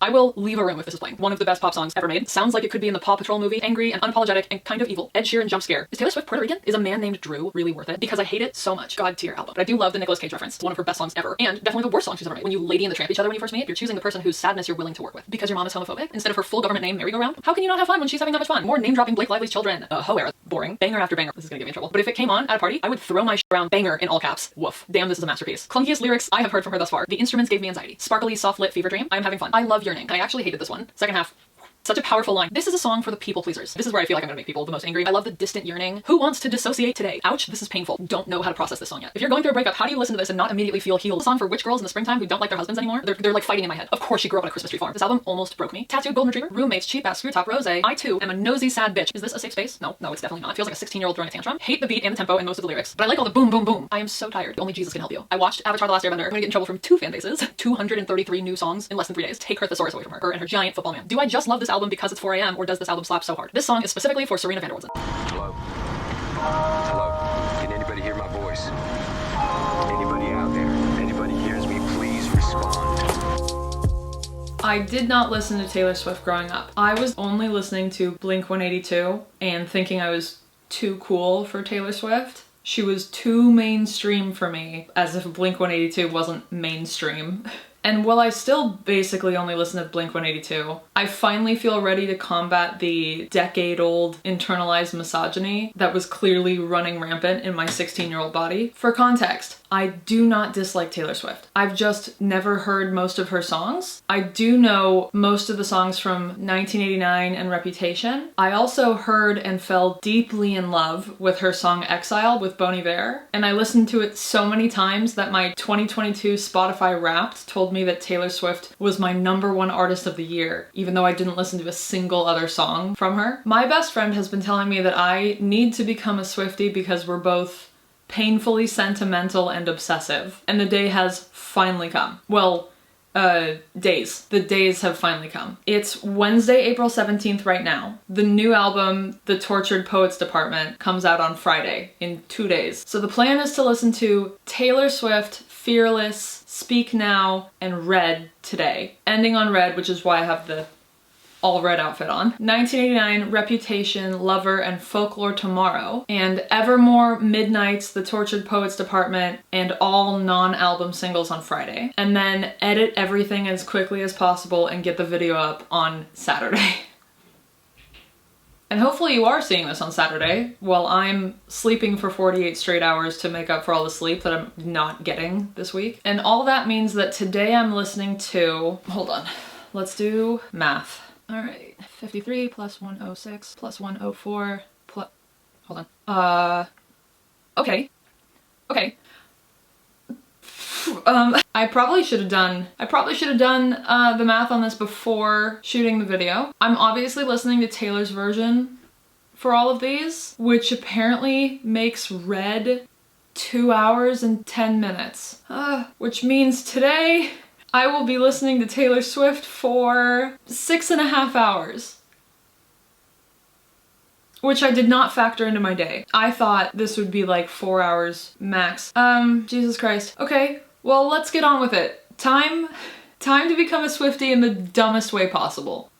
I will leave a room if this is playing. One of the best pop songs ever made. Sounds like it could be in the Paw Patrol movie. Angry and unapologetic and kind of evil. Ed Sheeran jump scare. Is Taylor Swift Puerto Rican? Is a man named Drew really worth it? Because I hate it so much. God tier album. But I do love the Nicolas Cage reference. It's one of her best songs ever. And definitely the worst song she's ever made. When you Lady and the Tramp each other when you first meet, you're choosing the person whose sadness you're willing to work with. Because your mom is homophobic instead of her full government name merry-go-round. How can you not have fun when she's having that much fun? More name-dropping Blake Lively's children. Hoe era. Boring. Banger after banger. This is gonna get me in trouble. But if it came on at a party, I would throw my shit around. Banger in all caps. Woof. Damn, this is a masterpiece. Clunkiest lyrics I have heard from her thus far. The instruments gave me anxiety. Sparkly, soft-lit fever dream. I am having fun. I love Yearning. I actually hated this one. Second half. Such a powerful line. This is a song for the people pleasers. This is where I feel like I'm gonna make people the most angry. I love the distant yearning. Who wants to dissociate today? Ouch, this is painful. Don't know how to process this song yet. If you're going through a breakup, how do you listen to this and not immediately feel healed? A song for witch girls in the springtime who don't like their husbands anymore? They're like fighting in my head. Of course she grew up on a Christmas tree farm. This album almost broke me. Tattooed golden retriever, roommates, cheap ass screw top rose. I too am a nosy sad bitch. Is this a safe space? No, it's definitely not. It feels like a 16-year-old throwing a tantrum. Hate the beat and the tempo and most of the lyrics, but I like all the boom boom boom. I am so tired. Only Jesus can help you. I watched Avatar: The Last Airbender. I'm gonna get in trouble from 2 fan bases. 233 new songs in less than 3 days. Take her thesaurus away from her and her giant football man. Do I just love this album because it's 4 a.m. or does this album slap so hard? This song is specifically for Serena van der Woodsen. Hello? Hello? Can anybody hear my voice? Anybody out there? Anybody hears me, please respond. I did not listen to Taylor Swift growing up. I was only listening to Blink-182 and thinking I was too cool for Taylor Swift. She was too mainstream for me, as if Blink-182 wasn't mainstream. And while I still basically only listen to Blink-182, I finally feel ready to combat the decade-old internalized misogyny that was clearly running rampant in my 16-year-old body. For context, I do not dislike Taylor Swift. I've just never heard most of her songs. I do know most of the songs from 1989 and Reputation. I also heard and fell deeply in love with her song Exile with Bon Iver, and I listened to it so many times that my 2022 Spotify Wrapped told me that Taylor Swift was my #1 artist of the year, even though I didn't listen to a single other song from her. My best friend has been telling me that I need to become a Swiftie because we're both painfully sentimental and obsessive, and the day has finally come. Well, days. The days have finally come. It's Wednesday, April 17th right now. The new album, The Tortured Poets Department, comes out on Friday, in 2 days. So the plan is to listen to Taylor Swift, Fearless, Speak Now, and Red today. Ending on Red, which is why I have the all red outfit on. 1989, Reputation, Lover, and Folklore tomorrow. And Evermore, Midnights, The Tortured Poets Department, and all non-album singles on Friday. And then edit everything as quickly as possible and get the video up on Saturday. And hopefully you are seeing this on Saturday while I'm sleeping for 48 straight hours to make up for all the sleep that I'm not getting this week. And all that means that today I'm listening to, hold on, let's do math. All right, 53 plus 106 plus 104 plus, hold on. Okay. I probably should have done the math on this before shooting the video. I'm obviously listening to Taylor's version for all of these, which apparently makes Red 2 hours and 10 minutes. Which means today I will be listening to Taylor Swift for 6.5 hours. Which I did not factor into my day. I thought this would be like 4 hours max. Jesus Christ. Okay, well, let's get on with it. Time to become a Swiftie in the dumbest way possible.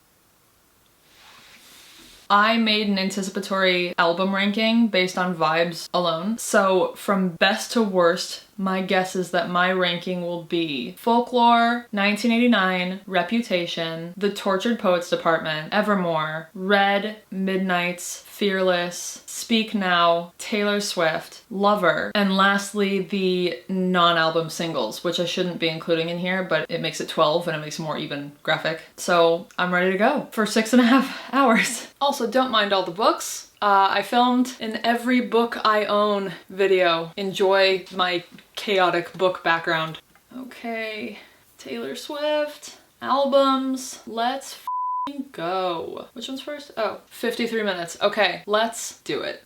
I made an anticipatory album ranking based on vibes alone. So from best to worst, my guess is that my ranking will be Folklore, 1989, Reputation, The Tortured Poets Department, Evermore, Red, Midnights, Fearless, Speak Now, Taylor Swift, Lover, and lastly the non-album singles, which I shouldn't be including in here, but it makes it 12 and it makes a more even graphic. So I'm ready to go for 6.5 hours. Also, don't mind all the books. I filmed an Every Book I Own video. Enjoy my chaotic book background. Okay, Taylor Swift, albums, let's f***ing go. Which one's first? Oh, 53 minutes. Okay, let's do it.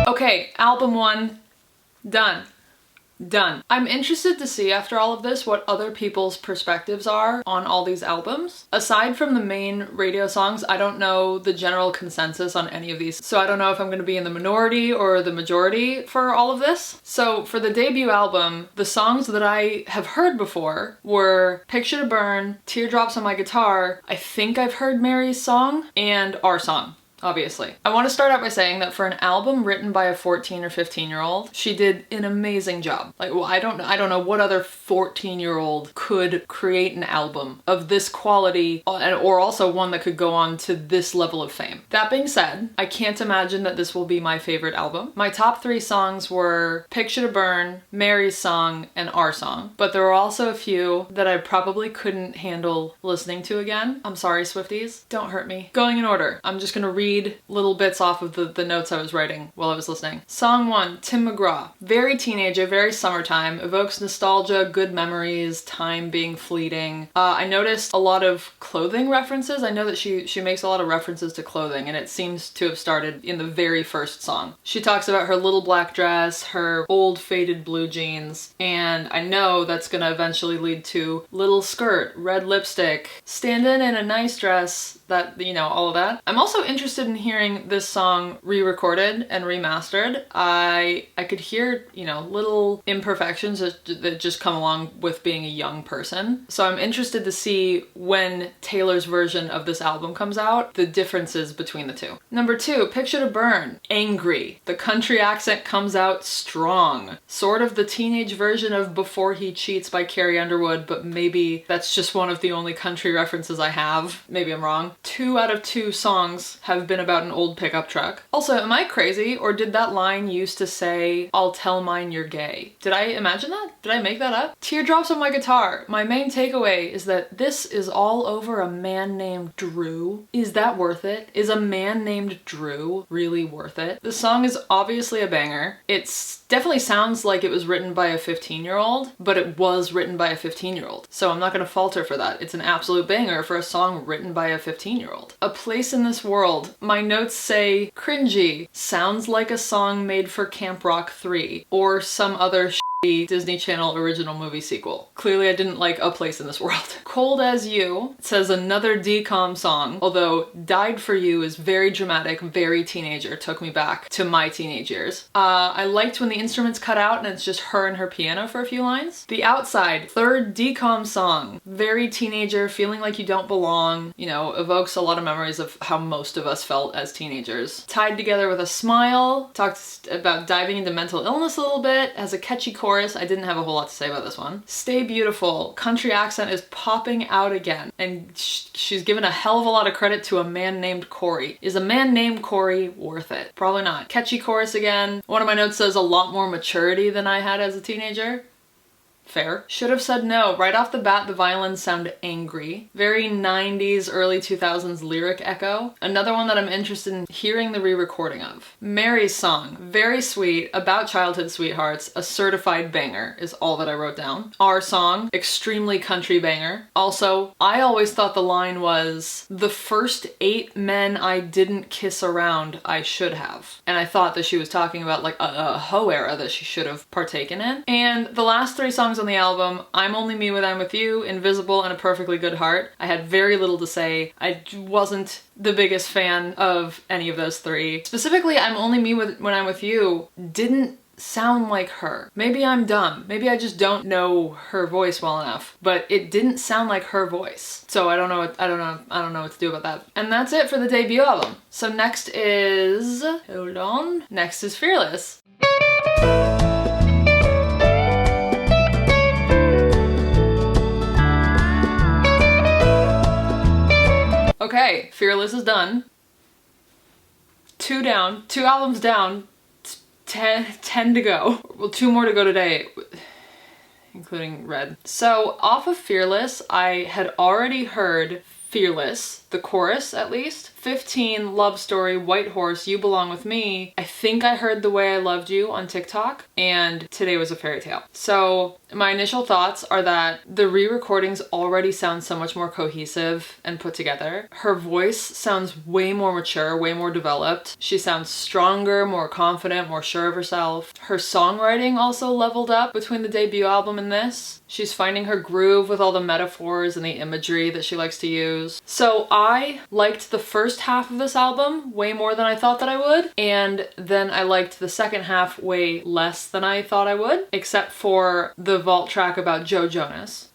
Okay, album 1, done. Done. I'm interested to see after all of this what other people's perspectives are on all these albums. Aside from the main radio songs, I don't know the general consensus on any of these, so I don't know if I'm going to be in the minority or the majority for all of this. So for the debut album, the songs that I have heard before were Picture to Burn, Teardrops on My Guitar, I think I've heard Mary's Song, and Our Song. Obviously. I want to start out by saying that for an album written by a 14 or 15-year-old, she did an amazing job. Like, well, I don't know what other 14-year-old could create an album of this quality, or also one that could go on to this level of fame. That being said, I can't imagine that this will be my favorite album. My top 3 songs were Picture to Burn, Mary's Song, and Our Song, but there were also a few that I probably couldn't handle listening to again. I'm sorry, Swifties. Don't hurt me. Going in order. I'm just gonna read little bits off of the notes I was writing while I was listening. Song 1, Tim McGraw. Very teenager, very summertime, evokes nostalgia, good memories, time being fleeting. I noticed a lot of clothing references. I know that she makes a lot of references to clothing, and it seems to have started in the very first song. She talks about her little black dress, her old faded blue jeans, and I know that's gonna eventually lead to little skirt, red lipstick, standing in a nice dress, that, you know, all of that. I'm also interested in hearing this song re-recorded and remastered. I could hear, you know, little imperfections that just come along with being a young person. So I'm interested to see when Taylor's version of this album comes out, the differences between the two. Number 2, Picture to Burn. Angry. The country accent comes out strong. Sort of the teenage version of Before He Cheats by Carrie Underwood, but maybe that's just one of the only country references I have. Maybe I'm wrong. 2 out of 2 songs have been about an old pickup truck. Also, am I crazy, or did that line used to say, I'll tell mine you're gay? Did I imagine that? Did I make that up? Teardrops on My Guitar. My main takeaway is that this is all over a man named Drew. Is that worth it? Is a man named Drew really worth it? The song is obviously a banger. It's definitely sounds like it was written by a 15-year-old, but it was written by a 15-year-old. So I'm not gonna falter for that. It's an absolute banger for a song written by a 15-year-old. A Place in This World. My notes say, cringy. Sounds like a song made for Camp Rock 3 or some other Disney Channel original movie sequel. Clearly I didn't like A Place in This World. Cold as You. It says another DCOM song, although Died for You is very dramatic, very teenager, took me back to my teenage years. I liked when the instruments cut out and it's just her and her piano for a few lines. The Outside, third DCOM song. Very teenager, feeling like you don't belong, you know, evokes a lot of memories of how most of us felt as teenagers. Tied Together with a Smile, talks about diving into mental illness a little bit, has a catchy chorus. I didn't have a whole lot to say about this one. Stay Beautiful. Country accent is popping out again, and she's given a hell of a lot of credit to a man named Corey. Is a man named Corey worth it? Probably not. Catchy chorus again. One of my notes says a lot more maturity than I had as a teenager. Fair. Should Have Said No. Right off the bat, the violins sound angry. Very 90s, early 2000s lyric echo. Another one that I'm interested in hearing the re-recording of. Mary's Song. Very sweet, about childhood sweethearts, a certified banger is all that I wrote down. Our Song. Extremely country banger. Also, I always thought the line was, the first 8 men I didn't kiss around, I should have. And I thought that she was talking about like a hoe era that she should have partaken in. And the last 3 songs on the album, I'm Only Me When I'm With You, Invisible, and A Perfectly Good Heart. I had very little to say. I wasn't the biggest fan of any of those 3. Specifically, I'm Only Me When I'm With You didn't sound like her. Maybe I'm dumb. Maybe I just don't know her voice well enough, but it didn't sound like her voice. So I don't know what to do about that. And that's it for the debut album. So next is, hold on, next is Fearless. Okay, Fearless is done. 2 down, 2 albums down, 10 to go. Well, 2 more to go today, including Red. So off of Fearless, I had already heard Fearless, the chorus at least. 15, Love Story, White Horse, You Belong With Me. I think I heard The Way I Loved You on TikTok, and Today Was a Fairy Tale. So my initial thoughts are that the re-recordings already sound so much more cohesive and put together. Her voice sounds way more mature, way more developed. She sounds stronger, more confident, more sure of herself. Her songwriting also leveled up between the debut album and this. She's finding her groove with all the metaphors and the imagery that she likes to use. So I liked the first half of this album way more than I thought that I would, and then I liked the second half way less than I thought I would, except for the vault track about Joe Jonas.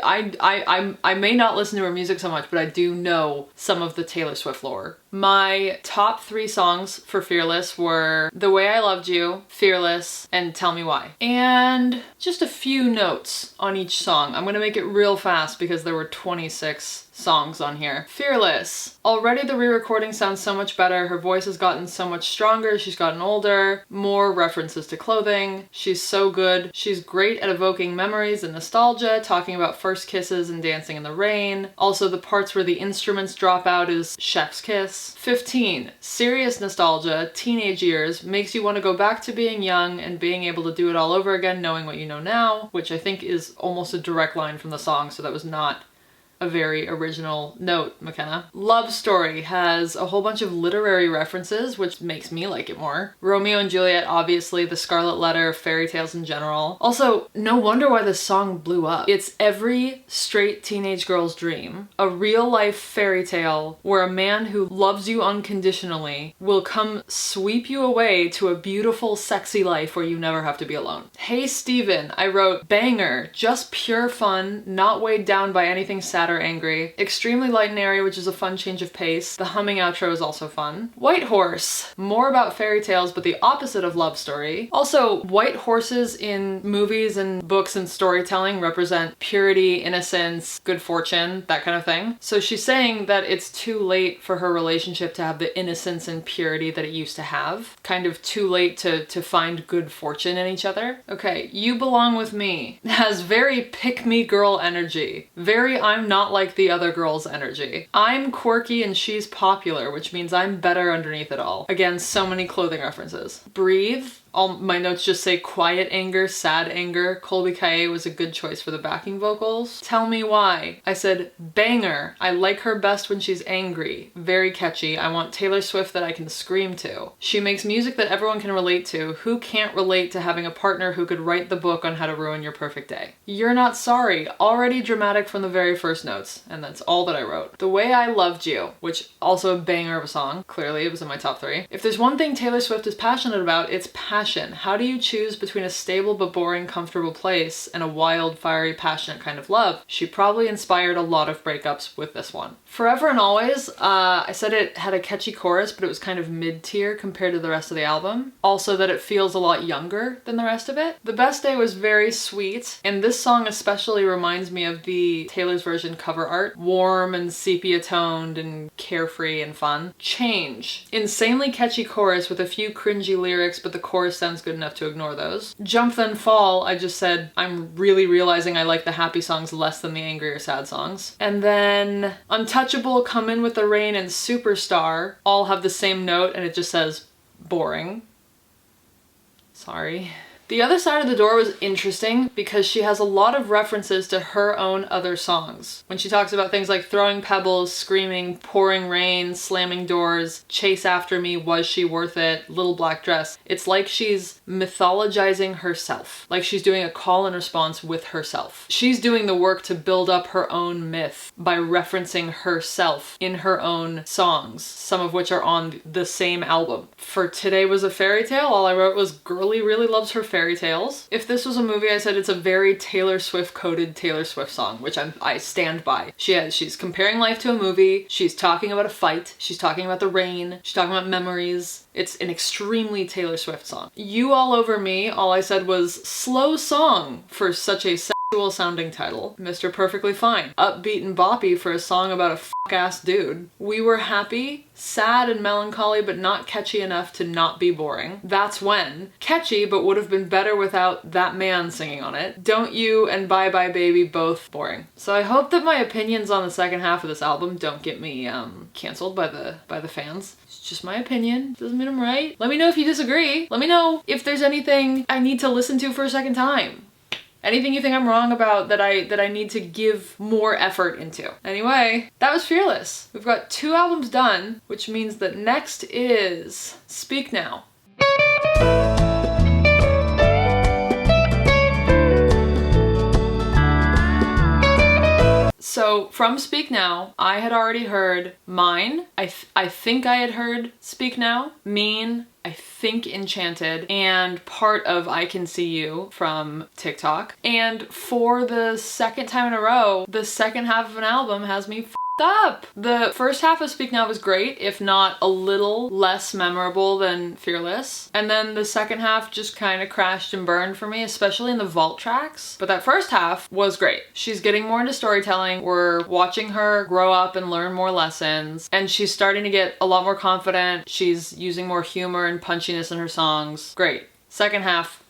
I may not listen to her music so much, but I do know some of the Taylor Swift lore. My top 3 songs for Fearless were The Way I Loved You, Fearless, and Tell Me Why. And just a few notes on each song. I'm gonna make it real fast because there were 26 songs on here. Fearless. Already the re-recording sounds so much better. Her voice has gotten so much stronger. She's gotten older. More references to clothing. She's so good. She's great at evoking memories and nostalgia, talking about first kisses and dancing in the rain. Also the parts where the instruments drop out is Chef's Kiss. 15, serious nostalgia, teenage years, makes you want to go back to being young and being able to do it all over again knowing what you know now, which I think is almost a direct line from the song, so that was not a very original note, McKenna. Love Story has a whole bunch of literary references, which makes me like it more. Romeo and Juliet, obviously, The Scarlet Letter, fairy tales in general. Also, no wonder why this song blew up. It's every straight teenage girl's dream. A real-life fairy tale where a man who loves you unconditionally will come sweep you away to a beautiful, sexy life where you never have to be alone. Hey Steven, I wrote banger, just pure fun, not weighed down by anything sad or angry. Extremely light and airy, which is a fun change of pace. The humming outro is also fun. White Horse, more about fairy tales, but the opposite of Love Story. Also, white horses in movies and books and storytelling represent purity, innocence, good fortune, that kind of thing. So she's saying that it's too late for her relationship to have the innocence and purity that it used to have. Kind of too late to find good fortune in each other. Okay, You Belong With Me has very pick-me girl energy. Very I'm not like the other girls energy. I'm quirky and she's popular, which means I'm better underneath it all. Again, so many clothing references. Breathe. All my notes just say quiet anger, sad anger. Colby Kaye was a good choice for the backing vocals. Tell Me Why. I said banger. I like her best when she's angry. Very catchy. I want Taylor Swift that I can scream to. She makes music that everyone can relate to. Who can't relate to having a partner who could write the book on how to ruin your perfect day? You're Not Sorry. Already dramatic from the very first notes. And that's all that I wrote. The Way I Loved You, which also a banger of a song. Clearly it was in my top 3. If there's one thing Taylor Swift is passionate about, it's passion. How do you choose between a stable but boring, comfortable place and a wild, fiery, passionate kind of love? She probably inspired a lot of breakups with this one. Forever and Always, I said it had a catchy chorus, but it was kind of mid-tier compared to the rest of the album. Also that it feels a lot younger than the rest of it. The Best Day was very sweet, and this song especially reminds me of the Taylor's version cover art. Warm and sepia-toned and carefree and fun. Change. Insanely catchy chorus with a few cringy lyrics, but the chorus sounds good enough to ignore those. Jump Then Fall, I just said I'm really realizing I like the happy songs less than the angry or sad songs. And then Untouchable, Come In With the Rain, and Superstar all have the same note and it just says boring. Sorry. The Other Side of the Door was interesting because she has a lot of references to her own other songs. When she talks about things like throwing pebbles, screaming, pouring rain, slamming doors, chase after me, was she worth it, little black dress. It's like she's mythologizing herself. Like she's doing a call and response with herself. She's doing the work to build up her own myth by referencing herself in her own songs, some of which are on the same album. For Today Was a Fairy Tale, all I wrote was girly really loves her fairy tales. If this was a movie, I said it's a very Taylor Swift coded Taylor Swift song, which I stand by. She's comparing life to a movie. She's talking about a fight. She's talking about the rain. She's talking about memories. It's an extremely Taylor Swift song. You All Over Me, all I said was slow song for such a sad cool sounding title. Mr. Perfectly Fine. Upbeat and boppy for a song about a fuck-ass dude. We were happy, sad and melancholy, but not catchy enough to not be boring. That's When. Catchy, but would have been better without that man singing on it. Don't You and Bye Bye Baby both boring. So I hope that my opinions on the second half of this album don't get me canceled by the fans. It's just my opinion. Doesn't mean I'm right. Let me know if you disagree. Let me know if there's anything I need to listen to for a second time. Anything you think I'm wrong about that I need to give more effort into. Anyway, that was Fearless. We've got 2 albums done, which means that next is Speak Now. So from Speak Now, I had already heard Mine. I think I had heard Speak Now. Mean. I think Enchanted, and part of I Can See You from TikTok. And for the second time in a row, the second half of an album has me f***ed up. The first half of Speak Now was great, if not a little less memorable than Fearless. And then the second half just kind of crashed and burned for me, especially in the vault tracks. But that first half was great. She's getting more into storytelling. We're watching her grow up and learn more lessons. And she's starting to get a lot more confident. She's using more humor and punchiness in her songs. Great. Second half.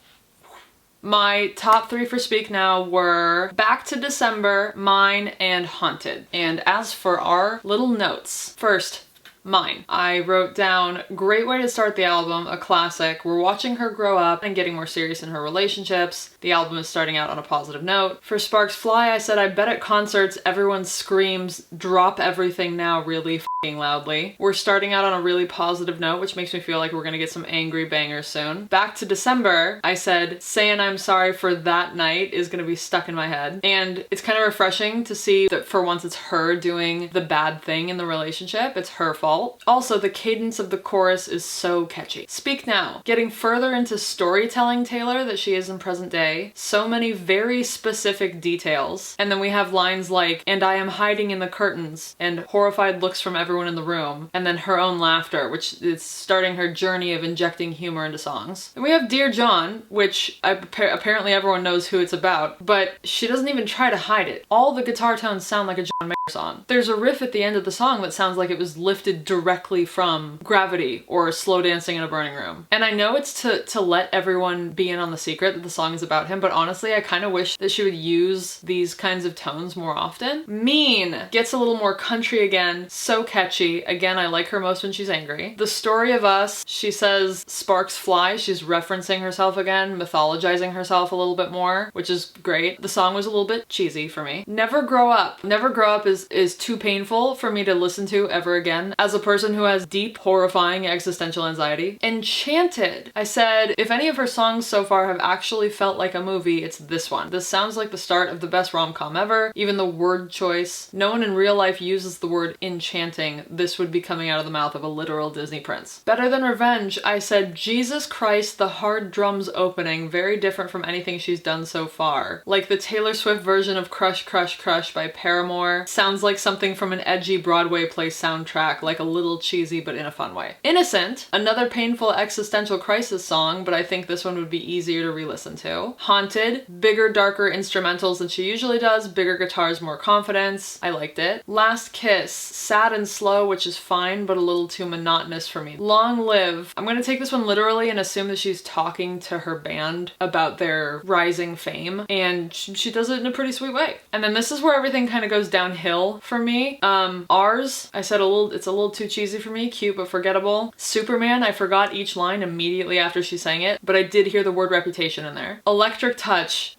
My top 3 for Speak Now were Back to December, Mine, and Haunted. And as for our little notes, first, Mine. I wrote down, great way to start the album, a classic. We're watching her grow up and getting more serious in her relationships. The album is starting out on a positive note. For Sparks Fly, I said, I bet at concerts everyone screams, drop everything now really f***ing loudly. We're starting out on a really positive note, which makes me feel like we're gonna get some angry bangers soon. Back to December, I said, saying I'm sorry for that night is gonna be stuck in my head. And it's kind of refreshing to see that for once it's her doing the bad thing in the relationship. It's her fault. Also, the cadence of the chorus is so catchy. Speak Now. Getting further into storytelling Taylor that she is in present day. So many very specific details. And then we have lines like, and I am hiding in the curtains, and horrified looks from everyone in the room, and then her own laughter, which is starting her journey of injecting humor into songs. And we have Dear John, which apparently everyone knows who it's about, but she doesn't even try to hide it. All the guitar tones sound like a John Mayer song. There's a riff at the end of the song that sounds like it was lifted directly from Gravity or Slow Dancing in a Burning Room. And I know it's to let everyone be in on the secret that the song is about him, but honestly, I kind of wish that she would use these kinds of tones more often. Mean gets a little more country again, so catchy. Again, I like her most when she's angry. The Story of Us, she says Sparks Fly, she's referencing herself again, mythologizing herself a little bit more, which is great. The song was a little bit cheesy for me. Never Grow Up. Never Grow Up is too painful for me to listen to ever again. As a person who has deep, horrifying existential anxiety. Enchanted. I said, if any of her songs so far have actually felt like a movie, it's this one. This sounds like the start of the best rom-com ever. Even the word choice. No one in real life uses the word enchanting. This would be coming out of the mouth of a literal Disney prince. Better Than Revenge. I said, Jesus Christ, the hard drums opening. Very different from anything she's done so far. Like the Taylor Swift version of Crush, Crush, Crush by Paramore. Sounds like something from an edgy Broadway play soundtrack, like a little cheesy but in a fun way. Innocent, another painful existential crisis song, but I think this one would be easier to re-listen to. Haunted, bigger, darker instrumentals than she usually does, bigger guitars, more confidence. I liked it. Last Kiss, sad and slow, which is fine, but a little too monotonous for me. Long Live, I'm gonna take this one literally and assume that she's talking to her band about their rising fame, and she does it in a pretty sweet way. And then this is where everything kind of goes downhill for me. Ours, I said it's a little too cheesy for me, cute but forgettable. Superman, I forgot each line immediately after she sang it, but I did hear the word reputation in there. Electric Touch,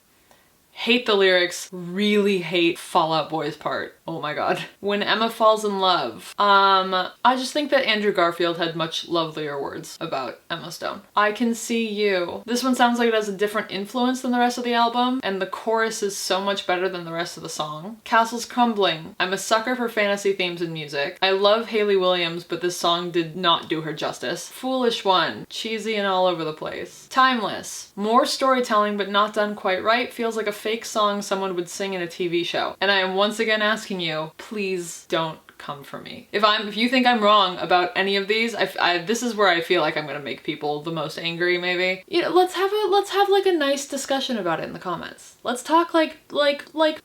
hate the lyrics, really hate Fall Out Boy's part. Oh my god. When Emma Falls in Love. I just think that Andrew Garfield had much lovelier words about Emma Stone. I Can See You. This one sounds like it has a different influence than the rest of the album, and the chorus is so much better than the rest of the song. Castles Crumbling. I'm a sucker for fantasy themes in music. I love Hayley Williams, but this song did not do her justice. Foolish One. Cheesy and all over the place. Timeless. More storytelling, but not done quite right. Feels like a fake song someone would sing in a TV show. And I am once again asking you, please don't come for me. If you think I'm wrong about any of these, this is where I feel like I'm gonna make people the most angry, maybe. You know, let's have like a nice discussion about it in the comments. Let's talk like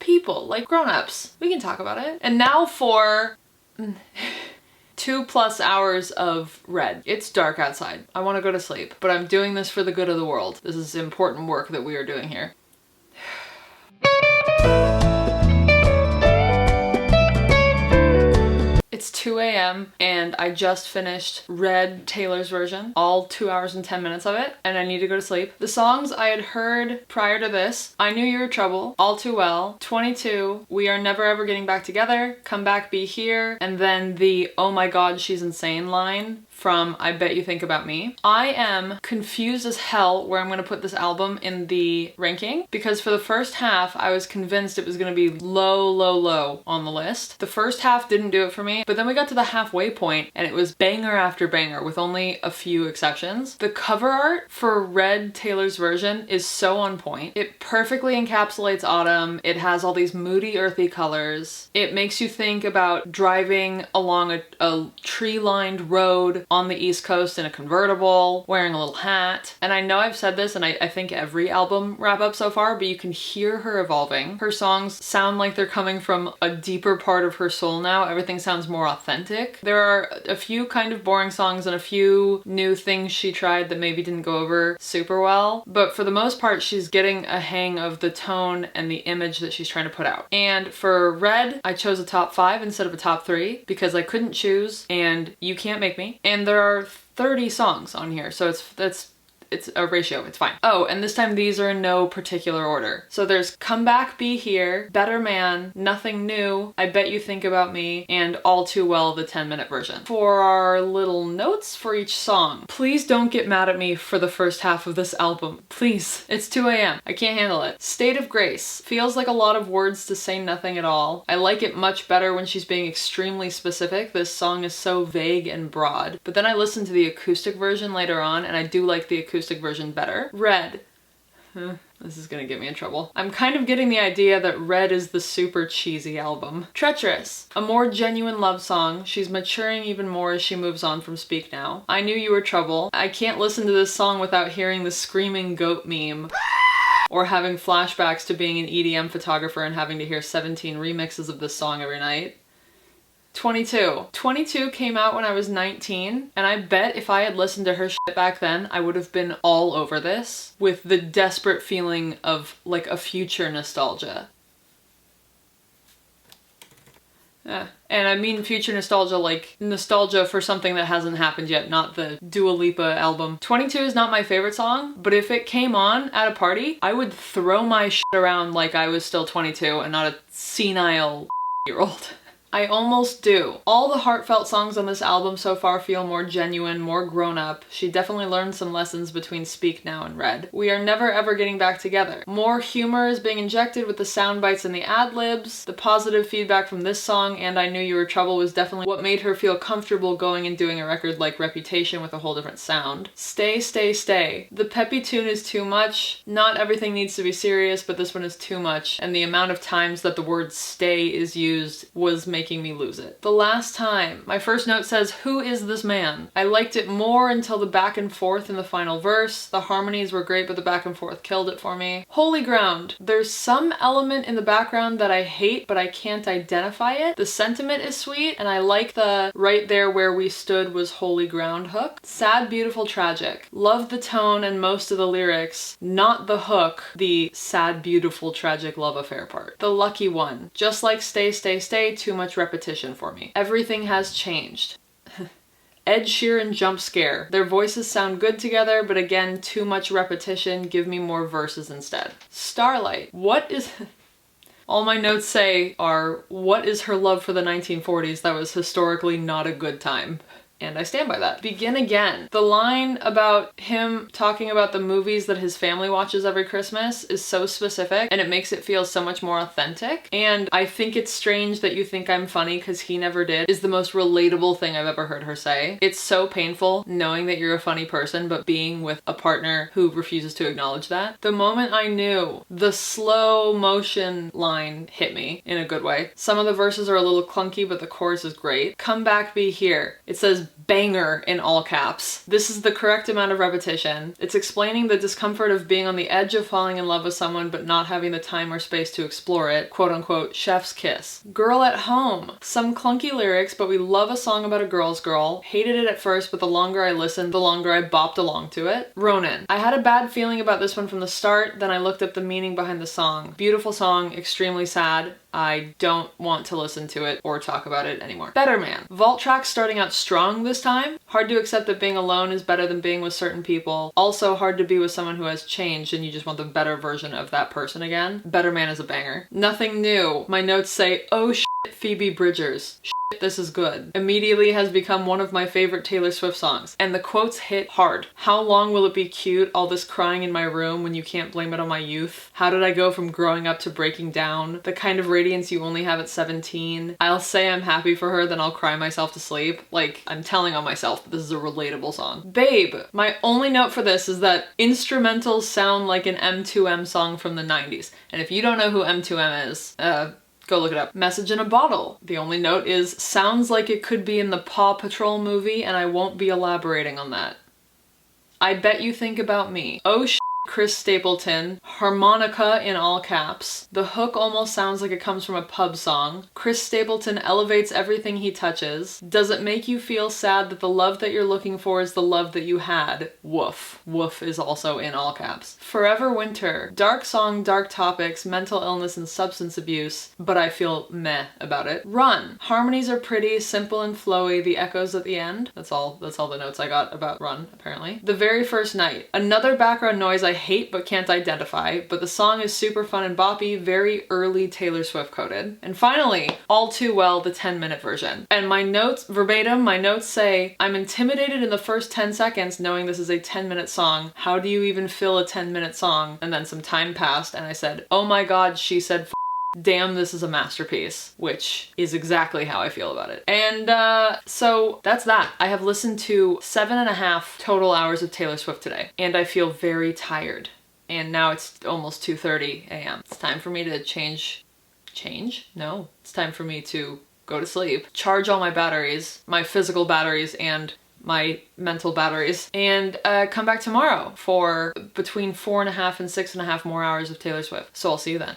people, like grown-ups. We can talk about it. And now for 2+ hours of Red. It's dark outside. I want to go to sleep, but I'm doing this for the good of the world. This is important work that we are doing here. It's 2 a.m. and I just finished Red Taylor's version, all 2 hours and 10 minutes of it, and I need to go to sleep. The songs I had heard prior to this: I Knew You Were Trouble, All Too Well, 22, We Are Never Ever Getting Back Together, Come Back Be Here, and then the Oh my god she's insane line from I Bet You Think About Me. I am confused as hell where I'm gonna put this album in the ranking, because for the first half I was convinced it was gonna be low on the list. The first half didn't do it for me, but then we got to the halfway point and it was banger after banger with only a few exceptions. The cover art for Red Taylor's version is so on point. It perfectly encapsulates autumn. It has all these moody earthy colors. It makes you think about driving along a tree-lined road on the East Coast in a convertible, wearing a little hat. And I know I've said this and I think every album wrap up so far, but you can hear her evolving. Her songs sound like they're coming from a deeper part of her soul now. Everything sounds more authentic. There are a few kind of boring songs and a few new things she tried that maybe didn't go over super well, but for the most part she's getting a hang of the tone and the image that she's trying to put out. And for Red, I chose a top 5 instead of a top 3 because I couldn't choose and you can't make me. And there are 30 songs on here, so it's a ratio, it's fine. Oh, and this time these are in no particular order. So there's Come Back Be Here, Better Man, Nothing New, I Bet You Think About Me, and All Too Well, the 10-minute version. For our little notes for each song, please don't get mad at me for the first half of this album. Please. It's 2 a.m. I can't handle it. State of Grace. Feels like a lot of words to say nothing at all. I like it much better when she's being extremely specific. This song is so vague and broad. But then I listened to the acoustic version later on, and I do like the acoustic version better. Red. This is gonna get me in trouble. I'm kind of getting the idea that Red is the super cheesy album. Treacherous. A more genuine love song. She's maturing even more as she moves on from Speak Now. I Knew You Were Trouble. I can't listen to this song without hearing the screaming goat meme. Or having flashbacks to being an EDM photographer and having to hear 17 remixes of this song every night. 22. 22 came out when I was 19, and I bet if I had listened to her shit back then, I would have been all over this with the desperate feeling of like a future nostalgia. And I mean future nostalgia, like nostalgia for something that hasn't happened yet, not the Dua Lipa album. 22 is not my favorite song, but if it came on at a party, I would throw my shit around like I was still 22 and not a senile year-old. I almost do. All the heartfelt songs on this album so far feel more genuine, more grown up. She definitely learned some lessons between Speak Now and Red. We Are Never Ever Getting Back Together. More humor is being injected with the sound bites and the ad-libs. The positive feedback from this song and I Knew You Were Trouble was definitely what made her feel comfortable going and doing a record like Reputation with a whole different sound. Stay, Stay, Stay. The peppy tune is too much. Not everything needs to be serious, but this one is too much, and the amount of times that the word stay is used was making me lose it. The Last Time. My first note says, who is this man? I liked it more until the back and forth in the final verse. The harmonies were great, but the back and forth killed it for me. Holy Ground. There's some element in the background that I hate, but I can't identify it. The sentiment is sweet, and I like the right there where we stood was holy ground hook. Sad, Beautiful, Tragic. Love the tone and most of the lyrics, not the hook, the sad, beautiful, tragic love affair part. The Lucky One. Just like Stay, Stay, Stay, too much repetition for me. Everything Has Changed. Ed Sheeran Jump Scare. Their voices sound good together, but again, too much repetition. Give me more verses instead. Starlight. What is... All my notes say are, what is her love for the 1940s that was historically not a good time? and I stand by that. Begin Again. The line about him talking about the movies that his family watches every Christmas is so specific, and it makes it feel so much more authentic. And I think it's strange that you think I'm funny because he never did is the most relatable thing I've ever heard her say. It's so painful knowing that you're a funny person, but being with a partner who refuses to acknowledge that. The moment I knew, the slow motion line hit me in a good way. Some of the verses are a little clunky, but the chorus is great. Come back, be here. It says banger in all caps. This is the correct amount of repetition. It's explaining the discomfort of being on the edge of falling in love with someone but not having the time or space to explore it. Quote unquote, chef's kiss. Girl at Home. Some clunky lyrics, but we love a song about a girl's girl. Hated it at first, but the longer I listened, the longer I bopped along to it. Ronan. I had a bad feeling about this one from the start, then I looked up the meaning behind the song. Beautiful song, extremely sad. I don't want to listen to it or talk about it anymore. Better Man. Vault track starting out strong this time. Hard to accept that being alone is better than being with certain people. Also hard to be with someone who has changed and you just want the better version of that person again. Better Man is a banger. Nothing new. My notes say, oh shit, Phoebe Bridgers. Shit, this is good. Immediately has become one of my favorite Taylor Swift songs. And the quotes hit hard. How long will it be cute, all this crying in my room when you can't blame it on my youth? How did I go from growing up to breaking down? The kind of radiance you only have at 17. I'll say I'm happy for her, then I'll cry myself to sleep. Like, I'm telling on myself that this is a relatable song. Babe. My only note for this is that instrumentals sound like an M2M song from the 90s. And if you don't know who M2M is, go look it up. Message in a Bottle. The only note is, sounds like it could be in the Paw Patrol movie, and I won't be elaborating on that. I bet you think about me. Oh shit, Chris Stapleton. Harmonica in all caps. The hook almost sounds like it comes from a pub song. Chris Stapleton elevates everything he touches. Does it make you feel sad that the love that you're looking for is the love that you had? Woof. Woof is also in all caps. Forever Winter. Dark song, dark topics, mental illness and substance abuse, but I feel meh about it. Run. Harmonies are pretty, simple and flowy, the echoes at the end. That's all the notes I got about Run, apparently. The Very First Night. Another background noise I hate but can't identify, but the song is super fun and boppy, very early Taylor Swift coded. And finally, All Too Well, the 10-minute version. And my notes, verbatim, my notes say, I'm intimidated in the first 10 seconds knowing this is a 10-minute song. How do you even fill a 10-minute song? And then some time passed and I said, oh my god, she said damn, this is a masterpiece, which is exactly how I feel about it. And so that's that. I have listened to 7.5 total hours of Taylor Swift today, and I feel very tired. And now it's almost 2:30 a.m. It's time for me to change? No. It's time for me to go to sleep, charge all my batteries, my physical batteries and my mental batteries, and come back tomorrow for between 4.5 and 6.5 more hours of Taylor Swift. So I'll see you then.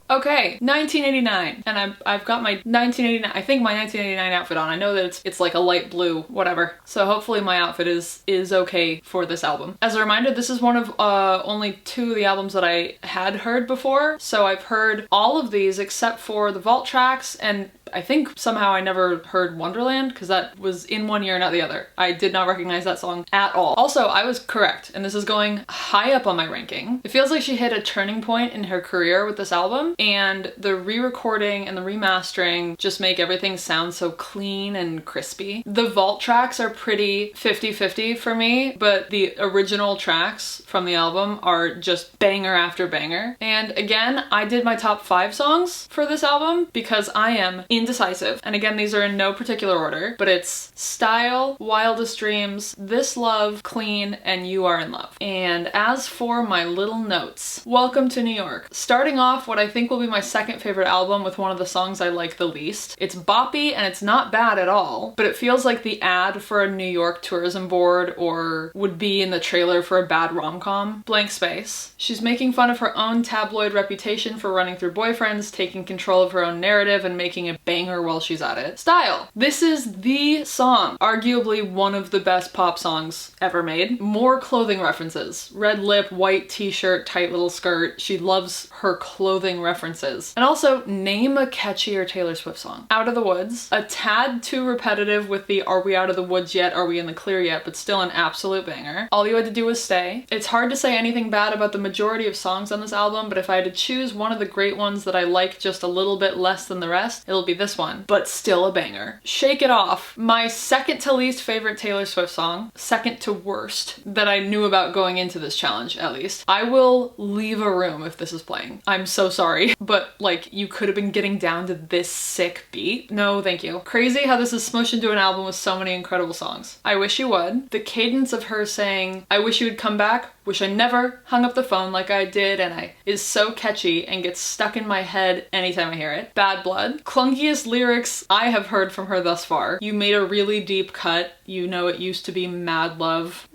Okay, 1989, and I've got my 1989, I think my 1989 outfit on. I know that it's like a light blue, whatever. So hopefully my outfit is okay for this album. As a reminder, this is one of only 2 of the albums that I had heard before. So I've heard all of these except for the vault tracks, and I think somehow I never heard Wonderland because that was in one year, not the other. I did not recognize that song at all. Also, I was correct, and this is going high up on my ranking. It feels like she hit a turning point in her career with this album, and the re-recording and the remastering just make everything sound so clean and crispy. The vault tracks are pretty 50-50 for me, but the original tracks from the album are just banger after banger. And again, I did my top 5 songs for this album because I am indecisive. And again, these are in no particular order, but it's Style, Wildest Dreams, This Love, Clean, and You Are in Love. And as for my little notes, Welcome to New York. Starting off what I think will be my second favorite album with one of the songs I like the least. It's boppy and it's not bad at all, but it feels like the ad for a New York tourism board or would be in the trailer for a bad rom-com. Blank space. She's making fun of her own tabloid reputation for running through boyfriends, taking control of her own narrative, and making a banger while she's at it. Style. This is the song. Arguably one of the best pop songs ever made. More clothing references. Red lip, white t-shirt, tight little skirt. She loves her clothing references. And also, name a catchier Taylor Swift song. Out of the Woods. A tad too repetitive with the are we out of the woods yet, are we in the clear yet, but still an absolute banger. All You Had to Do Was Stay. It's hard to say anything bad about the majority of songs on this album, but if I had to choose one of the great ones that I like just a little bit less than the rest, it'll be this one, but still a banger. Shake It Off. My second to least favorite Taylor Swift song, second to worst that I knew about going into this challenge, at least. I will leave a room if this is playing. I'm so sorry, but like, you could have been getting down to this sick beat. No, thank you. Crazy how this is smushed into an album with so many incredible songs. I Wish You Would. The cadence of her saying, I wish you would come back, wish I never hung up the phone like I did, and I is so catchy and gets stuck in my head anytime I hear it. Bad Blood. Clunkiest lyrics I have heard from her thus far. You made a really deep cut. You know it used to be mad love.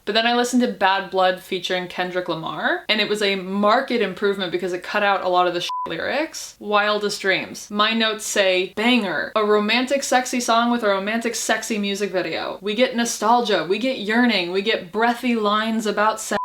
But then I listened to Bad Blood featuring Kendrick Lamar, and it was a marked improvement because it cut out a lot of the lyrics. Wildest Dreams. My notes say, banger. A romantic sexy song with a romantic sexy music video. We get nostalgia, we get yearning, we get breathy lines about sex.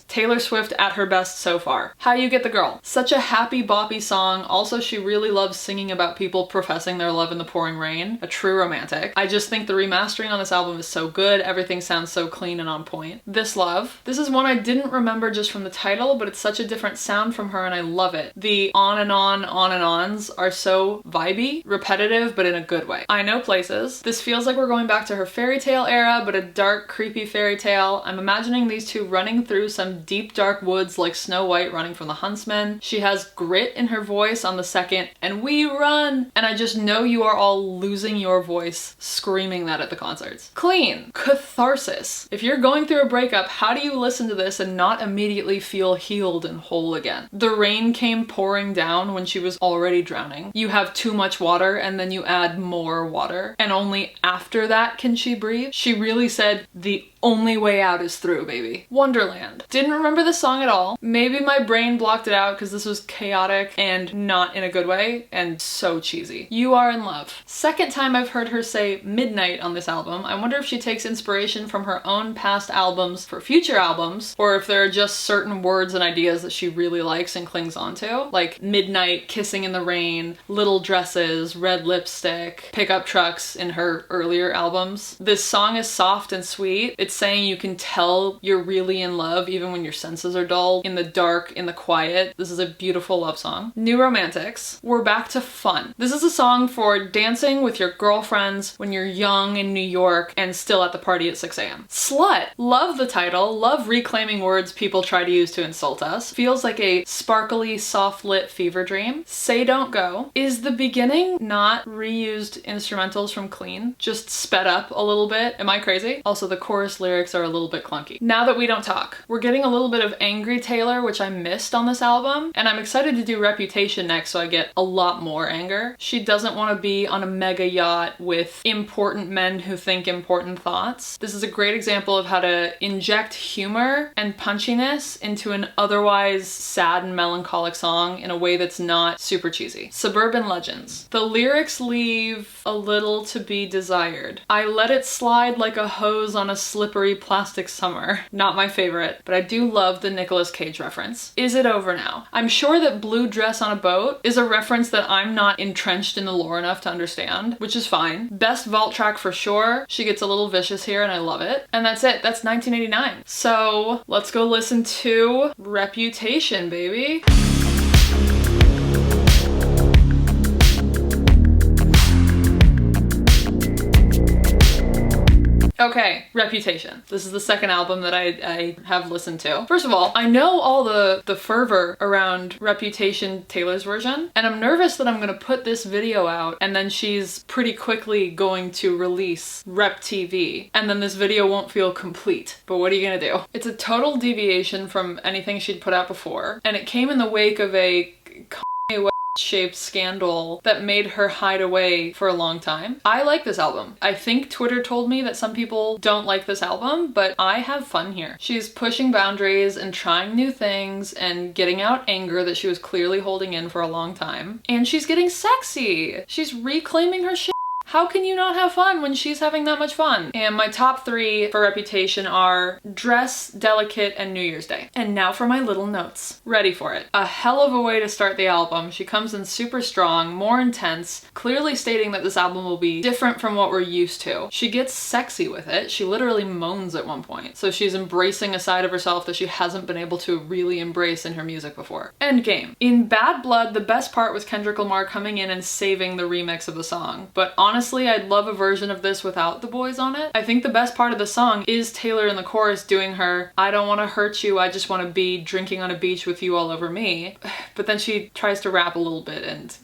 Taylor Swift at her best so far. How You Get the Girl. Such a happy boppy song. Also, she really loves singing about people professing their love in the pouring rain. A true romantic. I just think the remastering on this album is so good. Everything sounds so clean and on point. This Love. This is one I didn't remember just from the title, but it's such a different sound from her and I love it. The on and ons are so vibey, repetitive, but in a good way. I Know Places. This feels like we're going back to her fairy tale era, but a dark, creepy fairy tale. I'm imagining these two running through some deep dark woods like Snow White running from the huntsman. She has grit in her voice on the second, and we run! And I just know you are all losing your voice screaming that at the concerts. Clean. Catharsis. If you're going through a breakup, how do you listen to this and not immediately feel healed and whole again? The rain came pouring down when she was already drowning. You have too much water and then you add more water, and only after that can she breathe. She really said the only way out is through, baby. Wonderland. Didn't remember the song at all. Maybe my brain blocked it out because this was chaotic and not in a good way and so cheesy. You Are in Love. Second time I've heard her say midnight on this album. I wonder if she takes inspiration from her own past albums for future albums, or if there are just certain words and ideas that she really likes and clings onto. Like midnight, kissing in the rain, little dresses, red lipstick, pickup trucks in her earlier albums. This song is soft and sweet. It's saying you can tell you're really in love even when your senses are dull, in the dark, in the quiet. This is a beautiful love song. New Romantics. We're back to fun. This is a song for dancing with your girlfriends when you're young in New York and still at the party at 6 a.m. Slut. Love the title. Love reclaiming words people try to use to insult us. Feels like a sparkly, soft-lit fever dream. Say Don't Go. Is the beginning not reused instrumentals from Clean? Just sped up a little bit? Am I crazy? Also, the chorus lyrics are a little bit clunky. Now That We Don't Talk. We're getting a little bit of angry Taylor, which I missed on this album, and I'm excited to do Reputation next so I get a lot more anger. She doesn't want to be on a mega yacht with important men who think important thoughts. This is a great example of how to inject humor and punchiness into an otherwise sad and melancholic song in a way that's not super cheesy. Suburban Legends. The lyrics leave a little to be desired. I let it slide like a hose on a slippery plastic summer. Not my favorite, but I do love the Nicolas Cage reference. Is it over now? I'm sure that blue dress on a boat is a reference that I'm not entrenched in the lore enough to understand, which is fine. Best vault track for sure. She gets a little vicious here and I love it. And that's it. That's 1989. So let's go listen to Reputation, baby. Okay, Reputation. This is the second album that I have listened to. First of all, I know all the fervor around Reputation Taylor's version, and I'm nervous that I'm gonna put this video out and then she's pretty quickly going to release Rep TV, and then this video won't feel complete. But what are you gonna do? It's a total deviation from anything she'd put out before, and it came in the wake of a shaped scandal that made her hide away for a long time. I like this album. I think Twitter told me that some people don't like this album, but I have fun here. She's pushing boundaries and trying new things and getting out anger that she was clearly holding in for a long time. And she's getting sexy. She's reclaiming her shit. How can you not have fun when she's having that much fun? And my top 3 for Reputation are Dress, Delicate, and New Year's Day. And now for my little notes. Ready for it. A hell of a way to start the album. She comes in super strong, more intense, clearly stating that this album will be different from what we're used to. She gets sexy with it. She literally moans at one point. So she's embracing a side of herself that she hasn't been able to really embrace in her music before. Endgame. In Bad Blood, the best part was Kendrick Lamar coming in and saving the remix of the song. But honestly, I'd love a version of this without the boys on it. I think the best part of the song is Taylor in the chorus doing her, I don't want to hurt you, I just want to be drinking on a beach with you all over me. But then she tries to rap a little bit and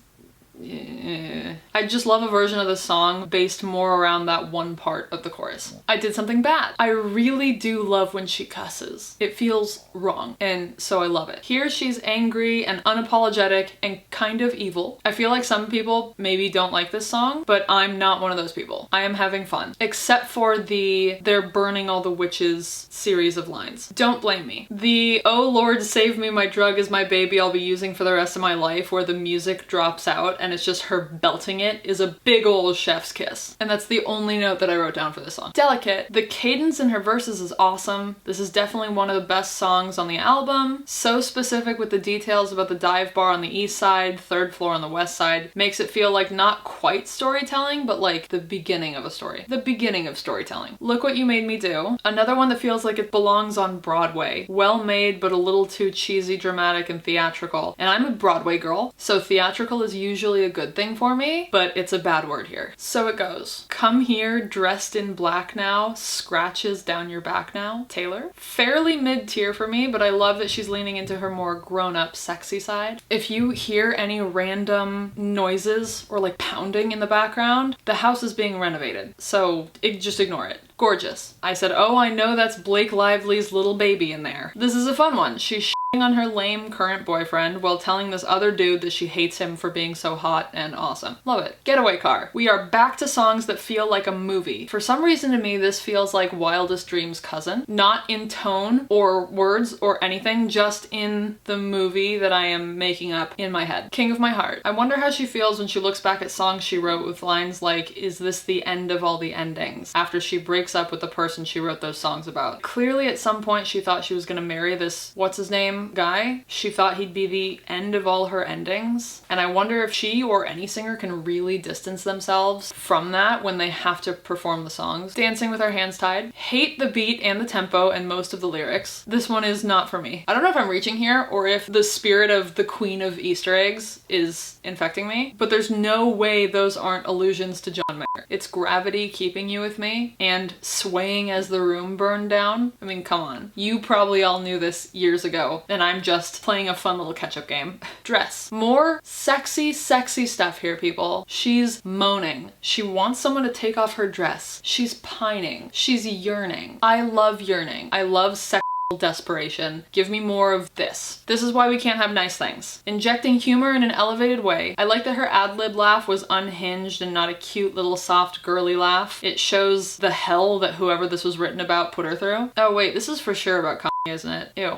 I just love a version of the song based more around that one part of the chorus. I did something bad. I really do love when she cusses. It feels wrong, and so I love it. Here she's angry and unapologetic and kind of evil. I feel like some people maybe don't like this song, but I'm not one of those people. I am having fun. Except for the "they're burning all the witches" series of lines. Don't blame me. The "oh Lord save me, my drug is my baby I'll be using for the rest of my life," where the music drops out and it's just her belting it, is a big old chef's kiss. And that's the only note that I wrote down for this song. Delicate. The cadence in her verses is awesome. This is definitely one of the best songs on the album. So specific with the details about the dive bar on the east side, third floor on the west side. Makes it feel like not quite storytelling, but like the beginning of a story. The beginning of storytelling. Look What You Made Me Do. Another one that feels like it belongs on Broadway. Well made, but a little too cheesy, dramatic, and theatrical. And I'm a Broadway girl, so theatrical is usually a good thing for me, but it's a bad word here. So it goes. Come here, dressed in black now, scratches down your back now. Taylor. Fairly mid-tier for me, but I love that she's leaning into her more grown-up, sexy side. If you hear any random noises or like pounding in the background, the house is being renovated, so just ignore it. Gorgeous. I said, oh, I know that's Blake Lively's little baby in there. This is a fun one. She's shitting on her lame current boyfriend while telling this other dude that she hates him for being so hot and awesome. Love it. Getaway Car. We are back to songs that feel like a movie. For some reason to me, this feels like Wildest Dreams' cousin. Not in tone or words or anything, just in the movie that I am making up in my head. King of My Heart. I wonder how she feels when she looks back at songs she wrote with lines like, is this the end of all the endings? After she breaks up with the person she wrote those songs about. Clearly at some point she thought she was gonna marry this, what's his name, guy. She thought he'd be the end of all her endings. And I wonder if she or any singer can really distance themselves from that when they have to perform the songs. Dancing with Our Hands Tied. Hate the beat and the tempo and most of the lyrics. This one is not for me. I don't know if I'm reaching here or if the spirit of the queen of Easter eggs is infecting me, but there's no way those aren't allusions to John Mayer. It's gravity keeping you with me and swaying as the room burned down. I mean, come on. You probably all knew this years ago, and I'm just playing a fun little catch-up game. Dress. More sexy, sexy stuff here, people. She's moaning. She wants someone to take off her dress. She's pining. She's yearning. I love yearning. I love sex desperation. Give me more of this. This is why we can't have nice things. Injecting humor in an elevated way. I like that her ad-lib laugh was unhinged and not a cute little soft girly laugh. It shows the hell that whoever this was written about put her through. Oh wait, this is for sure about Kanye, isn't it? Ew.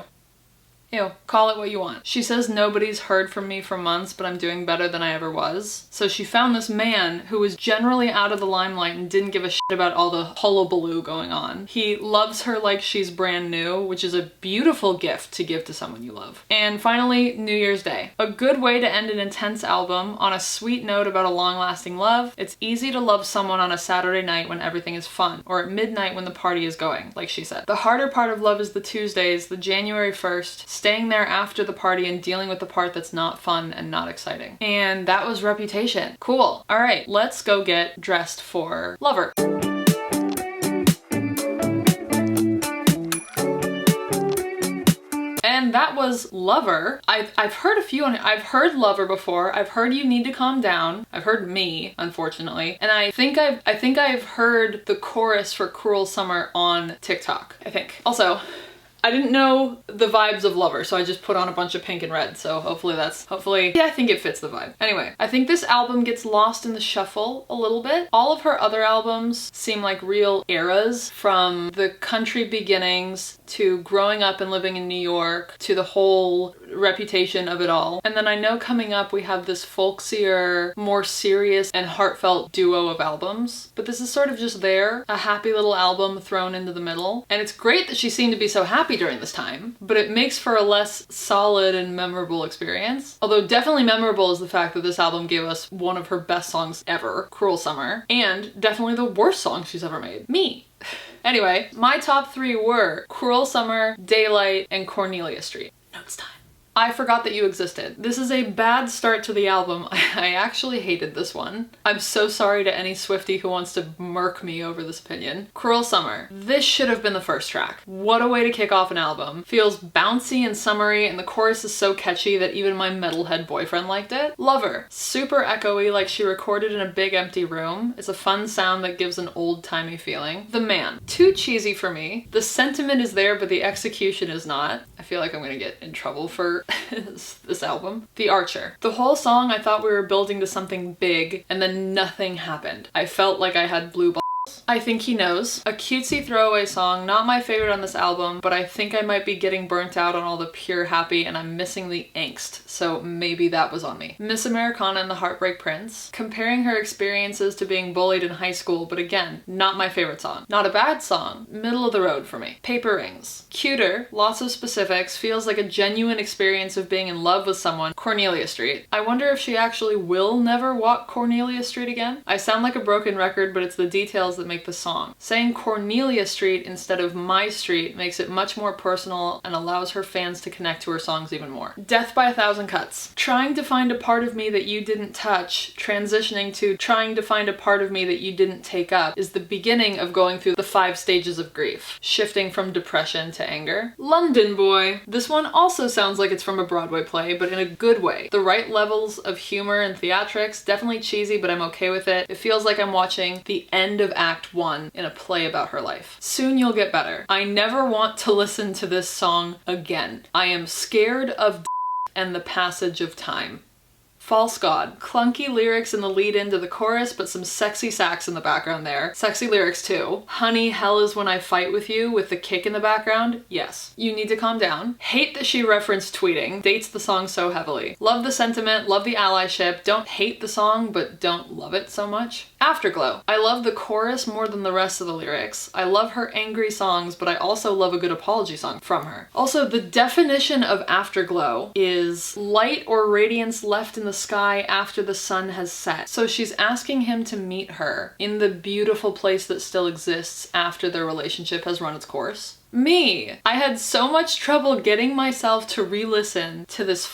Ew, call it what you want. She says nobody's heard from me for months, but I'm doing better than I ever was. So she found this man who was generally out of the limelight and didn't give a shit about all the hullabaloo going on. He loves her like she's brand new, which is a beautiful gift to give to someone you love. And finally, New Year's Day. A good way to end an intense album on a sweet note about a long-lasting love. It's easy to love someone on a Saturday night when everything is fun, or at midnight when the party is going, like she said. The harder part of love is the Tuesdays, the January 1st, staying there after the party and dealing with the part that's not fun and not exciting. And that was Reputation. Cool. All right, let's go get dressed for Lover. And that was Lover. I've heard a few on it. I've heard Lover before. I've heard You Need to Calm Down. I've heard Me, unfortunately. And I think I've heard the chorus for Cruel Summer on TikTok, I think. Also, I didn't know the vibes of Lover, so I just put on a bunch of pink and red, so hopefully, yeah, I think it fits the vibe. Anyway, I think this album gets lost in the shuffle a little bit. All of her other albums seem like real eras, from the country beginnings to growing up and living in New York to the whole reputation of it all. And then I know coming up we have this folksier, more serious and heartfelt duo of albums, but this is sort of just there, a happy little album thrown into the middle. And it's great that she seemed to be so happy during this time, but it makes for a less solid and memorable experience. Although definitely memorable is the fact that this album gave us one of her best songs ever, Cruel Summer, and definitely the worst song she's ever made, Me. Anyway, my top 3 were Cruel Summer, Daylight, and Cornelia Street. Notes time. I forgot that you existed. This is a bad start to the album. I actually hated this one. I'm so sorry to any Swiftie who wants to murk me over this opinion. Cruel Summer. This should have been the first track. What a way to kick off an album. Feels bouncy and summery, and the chorus is so catchy that even my metalhead boyfriend liked it. Lover. Super echoey, like she recorded in a big empty room. It's a fun sound that gives an old-timey feeling. The Man. Too cheesy for me. The sentiment is there, but the execution is not. I feel like I'm gonna get in trouble for this album. The Archer. The whole song, I thought we were building to something big, and then nothing happened. I felt like I had blue balls. I Think He Knows. A cutesy throwaway song, not my favorite on this album, but I think I might be getting burnt out on all the pure happy and I'm missing the angst, so maybe that was on me. Miss Americana and the Heartbreak Prince. Comparing her experiences to being bullied in high school, but again, not my favorite song. Not a bad song, middle of the road for me. Paper Rings. Cuter, lots of specifics, feels like a genuine experience of being in love with someone. Cornelia Street. I wonder if she actually will never walk Cornelia Street again. I sound like a broken record, but it's the details that make the song. Saying Cornelia Street instead of My Street makes it much more personal and allows her fans to connect to her songs even more. Death by a Thousand Cuts. Trying to find a part of me that you didn't touch, transitioning to trying to find a part of me that you didn't take up, is the beginning of going through the 5 stages of grief, shifting from depression to anger. London Boy. This one also sounds like it's from a Broadway play, but in a good way. The right levels of humor and theatrics, definitely cheesy, but I'm okay with it. It feels like I'm watching the end of Act 1 in a play about her life. Soon You'll Get Better. I never want to listen to this song again. I am scared of and the passage of time. False God. Clunky lyrics in the lead into the chorus, but some sexy sax in the background there. Sexy lyrics too. Honey, hell is when I fight with you, with the kick in the background. Yes. You need to calm down. Hate that she referenced tweeting. Dates the song so heavily. Love the sentiment, love the allyship. Don't hate the song, but don't love it so much. Afterglow. I love the chorus more than the rest of the lyrics. I love her angry songs, but I also love a good apology song from her. Also, the definition of afterglow is light or radiance left in the sky after the sun has set. So she's asking him to meet her in the beautiful place that still exists after their relationship has run its course. Me! I had so much trouble getting myself to re-listen to this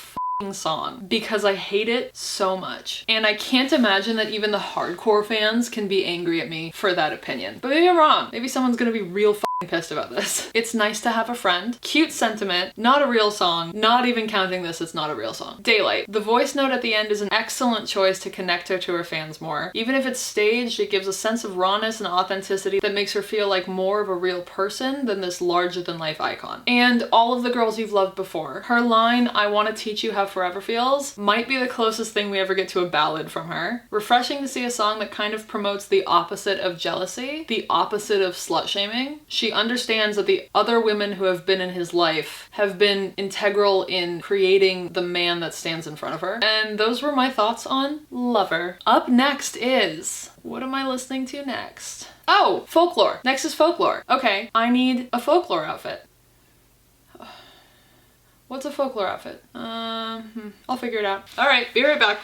song because I hate it so much. And I can't imagine that even the hardcore fans can be angry at me for that opinion. But maybe I'm wrong. Maybe someone's gonna be real pissed about this. It's Nice to Have a Friend. Cute sentiment. Not a real song. Not even counting this, it's not a real song. Daylight. The voice note at the end is an excellent choice to connect her to her fans more. Even if it's staged, it gives a sense of rawness and authenticity that makes her feel like more of a real person than this larger-than-life icon. And All of the Girls You've Loved Before. Her line, I want to teach you how forever feels, might be the closest thing we ever get to a ballad from her. Refreshing to see a song that kind of promotes the opposite of jealousy, the opposite of slut-shaming. She understands that the other women who have been in his life have been integral in creating the man that stands in front of her. And those were my thoughts on Lover. Up next is... what am I listening to next? Oh, Folklore. Next is Folklore. Okay, I need a Folklore outfit. What's a Folklore outfit? I'll figure it out. All right, be right back.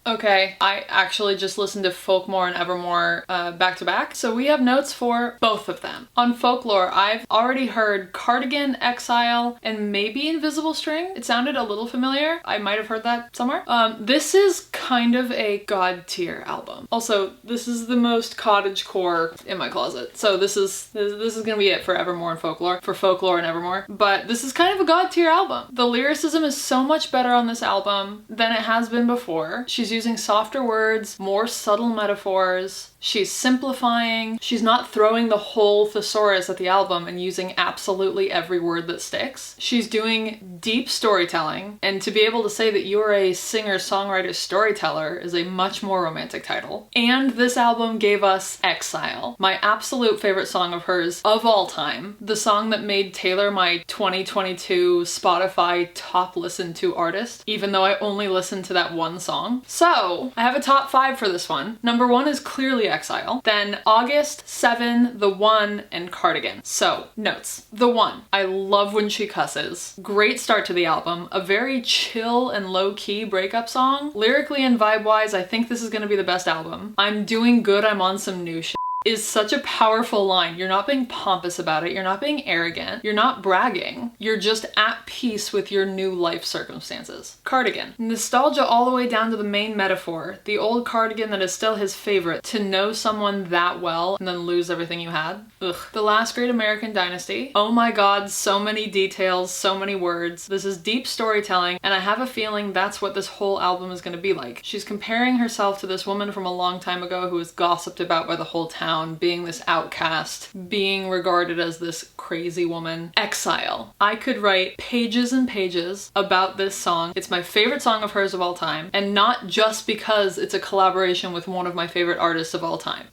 Okay, I actually just listened to Folklore and Evermore back to back, so we have notes for both of them. On Folklore, I've already heard Cardigan, Exile, and maybe Invisible String. It sounded a little familiar. I might have heard that somewhere. This is kind of a god tier album. Also, this is the most cottagecore in my closet, so this is gonna be it for Evermore and Folklore, for Folklore and Evermore. But this is kind of a god tier album. The lyricism is so much better on this album than it has been before. She's using softer words, more subtle metaphors. She's simplifying. She's not throwing the whole thesaurus at the album and using absolutely every word that sticks. She's doing deep storytelling, and to be able to say that you're a singer-songwriter storyteller is a much more romantic title. And this album gave us Exile, my absolute favorite song of hers of all time. The song that made Taylor my 2022 Spotify top listened to artist, even though I only listened to that one song. So, I have a top 5 for this one. Number 1 is clearly Exile. Then August, 7, The One, and Cardigan. So, notes. The One. I love when she cusses. Great start to the album. A very chill and low-key breakup song. Lyrically and vibe-wise, I think this is gonna be the best album. I'm doing good, I'm on some new shit. Is such a powerful line. You're not being pompous about it. You're not being arrogant. You're not bragging. You're just at peace with your new life circumstances. Cardigan. Nostalgia all the way down to the main metaphor. The old Cardigan that is still his favorite. To know someone that well and then lose everything you had. Ugh. The Last Great American Dynasty. Oh my god, so many details, so many words. This is deep storytelling, and I have a feeling that's what this whole album is gonna be like. She's comparing herself to this woman from a long time ago who was gossiped about by the whole town, being this outcast, being regarded as this crazy woman. Exile. I could write pages and pages about this song. It's my favorite song of hers of all time, and not just because it's a collaboration with one of my favorite artists of all time.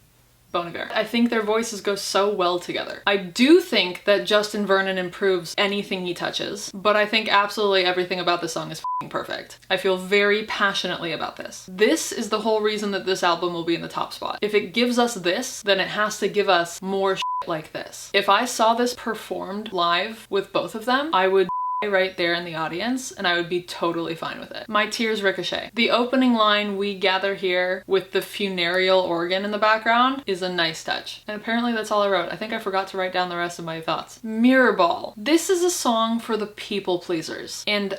Bon Iver. I think their voices go so well together. I do think that Justin Vernon improves anything he touches, but I think absolutely everything about this song is f***ing perfect. I feel very passionately about this. This is the whole reason that this album will be in the top spot. If it gives us this, then it has to give us more shit like this. If I saw this performed live with both of them, I would right there in the audience, and I would be totally fine with it. My tears ricochet. The opening line, "We gather here," with the funereal organ in the background, is a nice touch. And apparently that's all I wrote. I think I forgot to write down the rest of my thoughts. Mirror Ball. This is a song for the people pleasers, and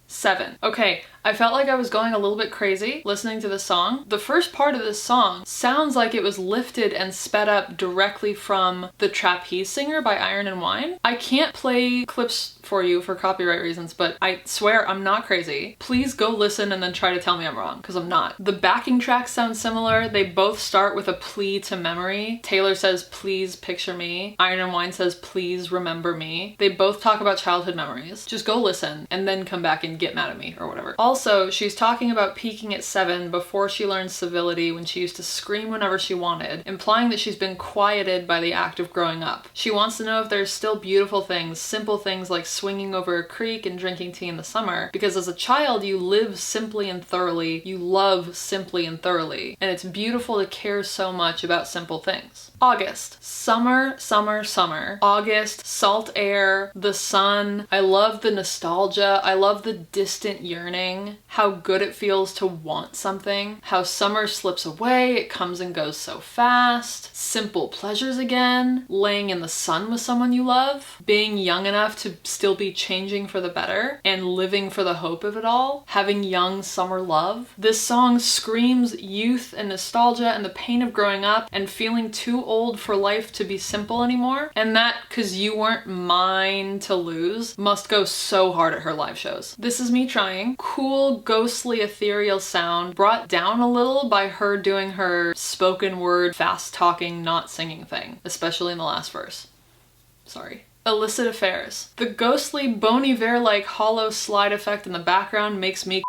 7. Okay, I felt like I was going a little bit crazy listening to this song. The first part of this song sounds like it was lifted and sped up directly from The Trapeze Singer by Iron and Wine. I can't play clips for you for copyright reasons, but I swear I'm not crazy. Please go listen and then try to tell me I'm wrong, because I'm not. The backing tracks sound similar. They both start with a plea to memory. Taylor says, "Please picture me." Iron and Wine says, "Please remember me." They both talk about childhood memories. Just go listen and then come back and get mad at me or whatever. Also, she's talking about peaking at 7 before she learned civility, when she used to scream whenever she wanted, implying that she's been quieted by the act of growing up. She wants to know if there's still beautiful things, simple things like swinging over a creek and drinking tea in the summer, because as a child you live simply and thoroughly, you love simply and thoroughly, and it's beautiful to care so much about simple things. August. Summer, summer, summer. August, salt air, the sun. I love the nostalgia. I love the distant yearning. How good it feels to want something. How summer slips away, it comes and goes so fast. Simple pleasures again. Laying in the sun with someone you love. Being young enough to still be changing for the better and living for the hope of it all. Having young summer love. This song screams youth and nostalgia and the pain of growing up and feeling too old for life to be simple anymore. And that, 'cause you weren't mine to lose, must go so hard at her live shows. This is me trying. Cool, ghostly, ethereal sound, brought down a little by her doing her spoken word, fast talking, not singing thing, especially in the last verse. Sorry. Illicit affairs. The ghostly Bon Iver-like hollow slide effect in the background makes me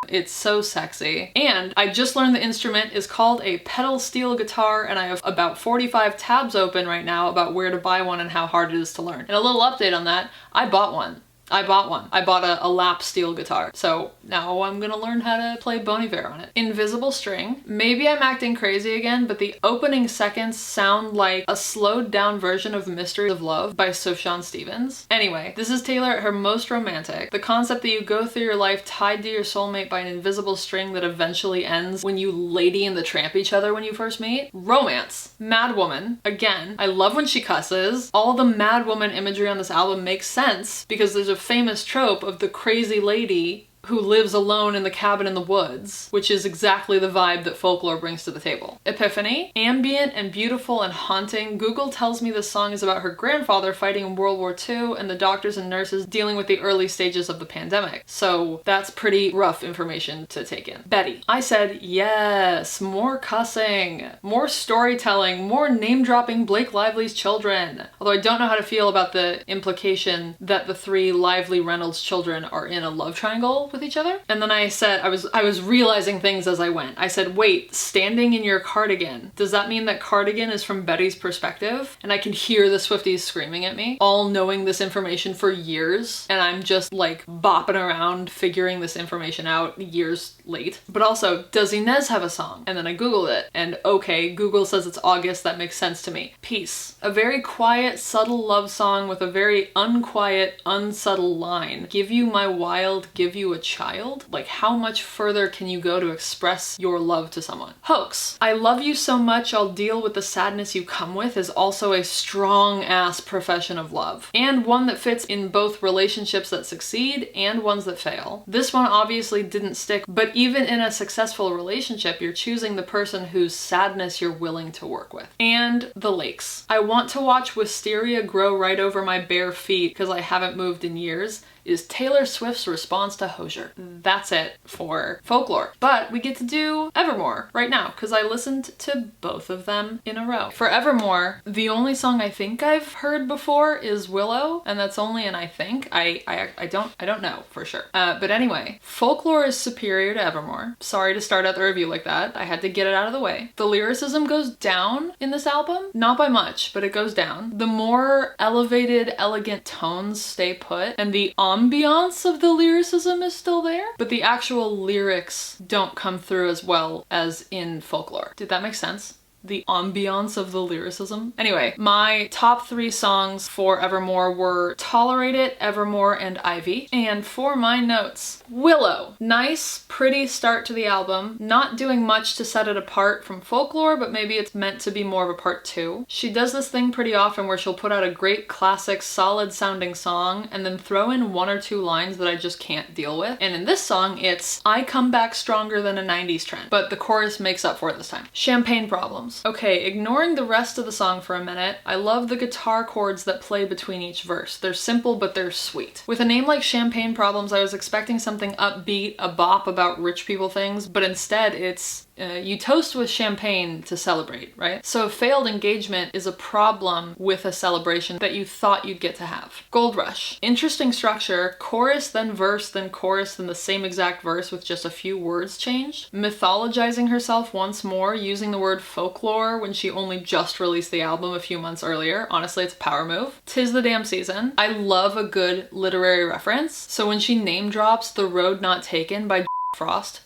it's so sexy. And I just learned the instrument is called a pedal steel guitar, and I have about 45 tabs open right now about where to buy one and how hard it is to learn. And a little update on that, I bought one. I bought a lap steel guitar. So now I'm gonna learn how to play Bon Iver on it. Invisible String. Maybe I'm acting crazy again, but the opening seconds sound like a slowed down version of Mystery of Love by Sufjan Stevens. Anyway, this is Taylor at her most romantic. The concept that you go through your life tied to your soulmate by an invisible string that eventually ends when you Lady and the Tramp each other when you first meet. Romance. Mad Woman. Again, I love when she cusses. All the Mad Woman imagery on this album makes sense because there's a famous trope of the crazy lady who lives alone in the cabin in the woods, which is exactly the vibe that folklore brings to the table. Epiphany, ambient and beautiful and haunting. Google tells me this song is about her grandfather fighting in World War II and the doctors and nurses dealing with the early stages of the pandemic. So that's pretty rough information to take in. Betty. I said, yes, more cussing, more storytelling, more name-dropping Blake Lively's children. Although I don't know how to feel about the implication that the 3 Lively Reynolds children are in a love triangle with each other. And then I said, I was realizing things as I went. I said, wait, standing in your cardigan. Does that mean that cardigan is from Betty's perspective? And I can hear the Swifties screaming at me, all knowing this information for years. And I'm just like bopping around figuring this information out years late. But also, does Inez have a song? And then I Googled it. And okay, Google says it's August. That makes sense to me. Peace. A very quiet, subtle love song with a very unquiet, unsubtle line. Give you my wild, give you a child? Like, how much further can you go to express your love to someone? Hoax. I love you so much I'll deal with the sadness you come with is also a strong-ass profession of love. And one that fits in both relationships that succeed and ones that fail. This one obviously didn't stick, but even in a successful relationship, you're choosing the person whose sadness you're willing to work with. And the lakes. I want to watch wisteria grow right over my bare feet because I haven't moved in years. Is Taylor Swift's response to Hozier. That's it for folklore. But we get to do Evermore right now because I listened to both of them in a row. For Evermore, the only song I think I've heard before is Willow, and that's only an I think. I don't know for sure. But anyway, folklore is superior to Evermore. Sorry to start out the review like that. I had to get it out of the way. The lyricism goes down in this album. Not by much, but it goes down. The more elevated, elegant tones stay put, and the ambiance of the lyricism is still there, but the actual lyrics don't come through as well as in folklore. Did that make sense? The ambiance of the lyricism. Anyway, my top 3 songs for Evermore were Tolerate It, Evermore, and Ivy. And for my notes, Willow. Nice, pretty start to the album. Not doing much to set it apart from folklore, but maybe it's meant to be more of a part 2. She does this thing pretty often where she'll put out a great classic, solid sounding song and then throw in 1 or 2 lines that I just can't deal with. And in this song, it's I come back stronger than a 90s trend, but the chorus makes up for it this time. Champagne Problems. Okay, ignoring the rest of the song for a minute, I love the guitar chords that play between each verse. They're simple, but they're sweet. With a name like Champagne Problems, I was expecting something upbeat, a bop about rich people things, but instead it's you toast with champagne to celebrate, right? So failed engagement is a problem with a celebration that you thought you'd get to have. Gold Rush. Interesting structure, chorus, then verse, then chorus, then the same exact verse with just a few words changed. Mythologizing herself once more, using the word folklore when she only just released the album a few months earlier. Honestly, it's a power move. 'Tis the Damn Season. I love a good literary reference. So when she name drops The Road Not Taken by Frost,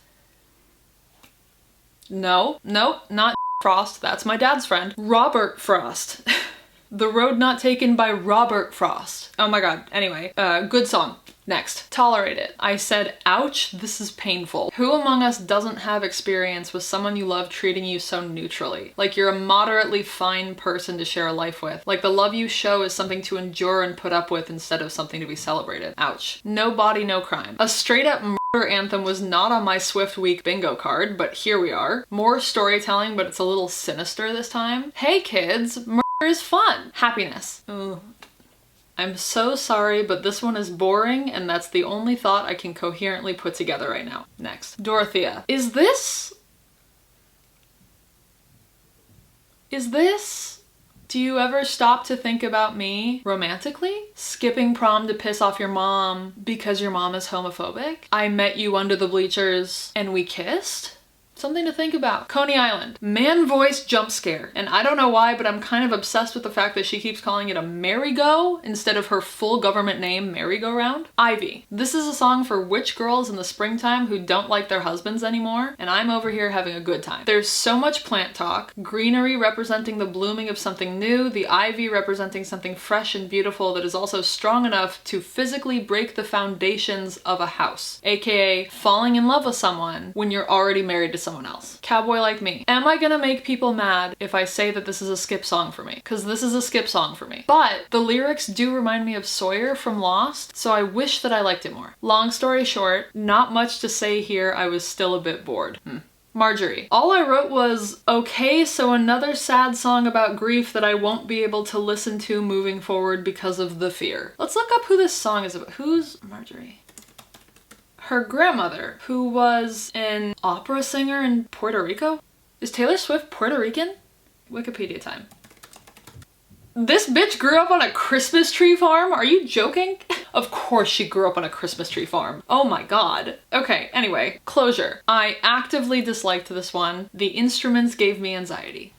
No, not Frost. That's my dad's friend. Robert Frost. The Road Not Taken by Robert Frost. Oh my god. Anyway, good song. Next, Tolerate It. I said, ouch, this is painful. Who among us doesn't have experience with someone you love treating you so neutrally? Like you're a moderately fine person to share a life with. Like the love you show is something to endure and put up with instead of something to be celebrated. Ouch. No Body, No Crime. A straight up murder anthem was not on my Swift Week bingo card, but here we are. More storytelling, but it's a little sinister this time. Hey kids, murder is fun. Happiness. Ooh. I'm so sorry, but this one is boring, and that's the only thought I can coherently put together right now. Next. Dorothea. Is this... Do you ever stop to think about me romantically? Skipping prom to piss off your mom because your mom is homophobic? I met you under the bleachers and we kissed? Something to think about. Coney Island. Man voice jump scare. And I don't know why, but I'm kind of obsessed with the fact that she keeps calling it a merry-go instead of her full government name, merry-go-round. Ivy. This is a song for witch girls in the springtime who don't like their husbands anymore, and I'm over here having a good time. There's so much plant talk, greenery representing the blooming of something new, the ivy representing something fresh and beautiful that is also strong enough to physically break the foundations of a house, aka falling in love with someone when you're already married to someone someone else. Cowboy Like Me. Am I gonna make people mad if I say that this is a skip song for me? Because this is a skip song for me. But the lyrics do remind me of Sawyer from Lost, so I wish that I liked it more. Long story short, not much to say here. I was still a bit bored. Marjorie. All I wrote was, okay, so another sad song about grief that I won't be able to listen to moving forward because of the fear. Let's look up who this song is about. Who's Marjorie? Her grandmother, who was an opera singer in Puerto Rico? Is Taylor Swift Puerto Rican? Wikipedia time. This bitch grew up on a Christmas tree farm? Are you joking? Of course she grew up on a Christmas tree farm. Oh my god. Okay, anyway, closure. I actively disliked this one. The instruments gave me anxiety.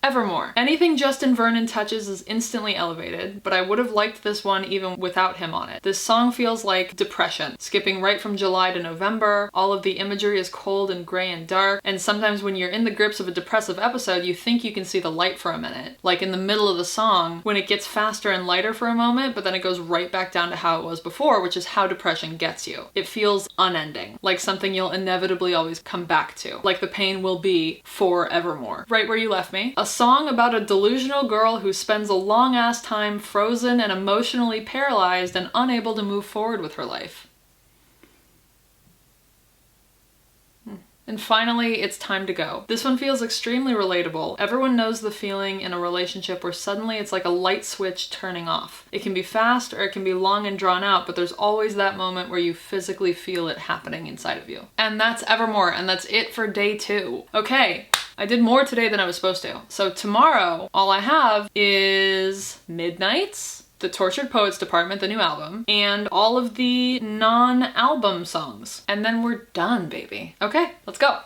Evermore. Anything Justin Vernon touches is instantly elevated, but I would have liked this one even without him on it. This song feels like depression, skipping right from July to November. All of the imagery is cold and gray and dark, and sometimes when you're in the grips of a depressive episode, you think you can see the light for a minute. Like in the middle of the song, when it gets faster and lighter for a moment, but then it goes right back down to how it was before, which is how depression gets you. It feels unending, like something you'll inevitably always come back to, like the pain will be forevermore. Right where you left me. A song about a delusional girl who spends a long ass time frozen and emotionally paralyzed and unable to move forward with her life. And finally, it's time to go. This one feels extremely relatable. Everyone knows the feeling in a relationship where suddenly it's like a light switch turning off. It can be fast or it can be long and drawn out, but there's always that moment where you physically feel it happening inside of you. And that's Evermore, and that's it for day 2. Okay. I did more today than I was supposed to. So tomorrow, all I have is Midnights, the Tortured Poets Department, the new album, and all of the non-album songs. And then we're done, baby. Okay, let's go.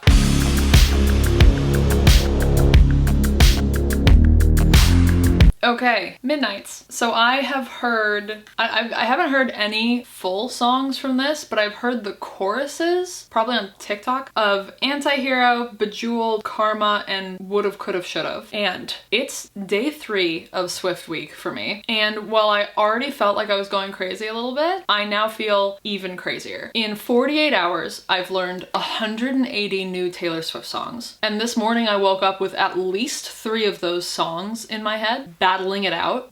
Okay, Midnights. So I have heard, I haven't heard any full songs from this, but I've heard the choruses, probably on TikTok, of Antihero, Bejeweled, Karma, and Would've, Could've, Should've. And it's day 3 of Swift Week for me. And while I already felt like I was going crazy a little bit, I now feel even crazier. In 48 hours, I've learned 180 new Taylor Swift songs. And this morning I woke up with at least 3 of those songs in my head, battling it out.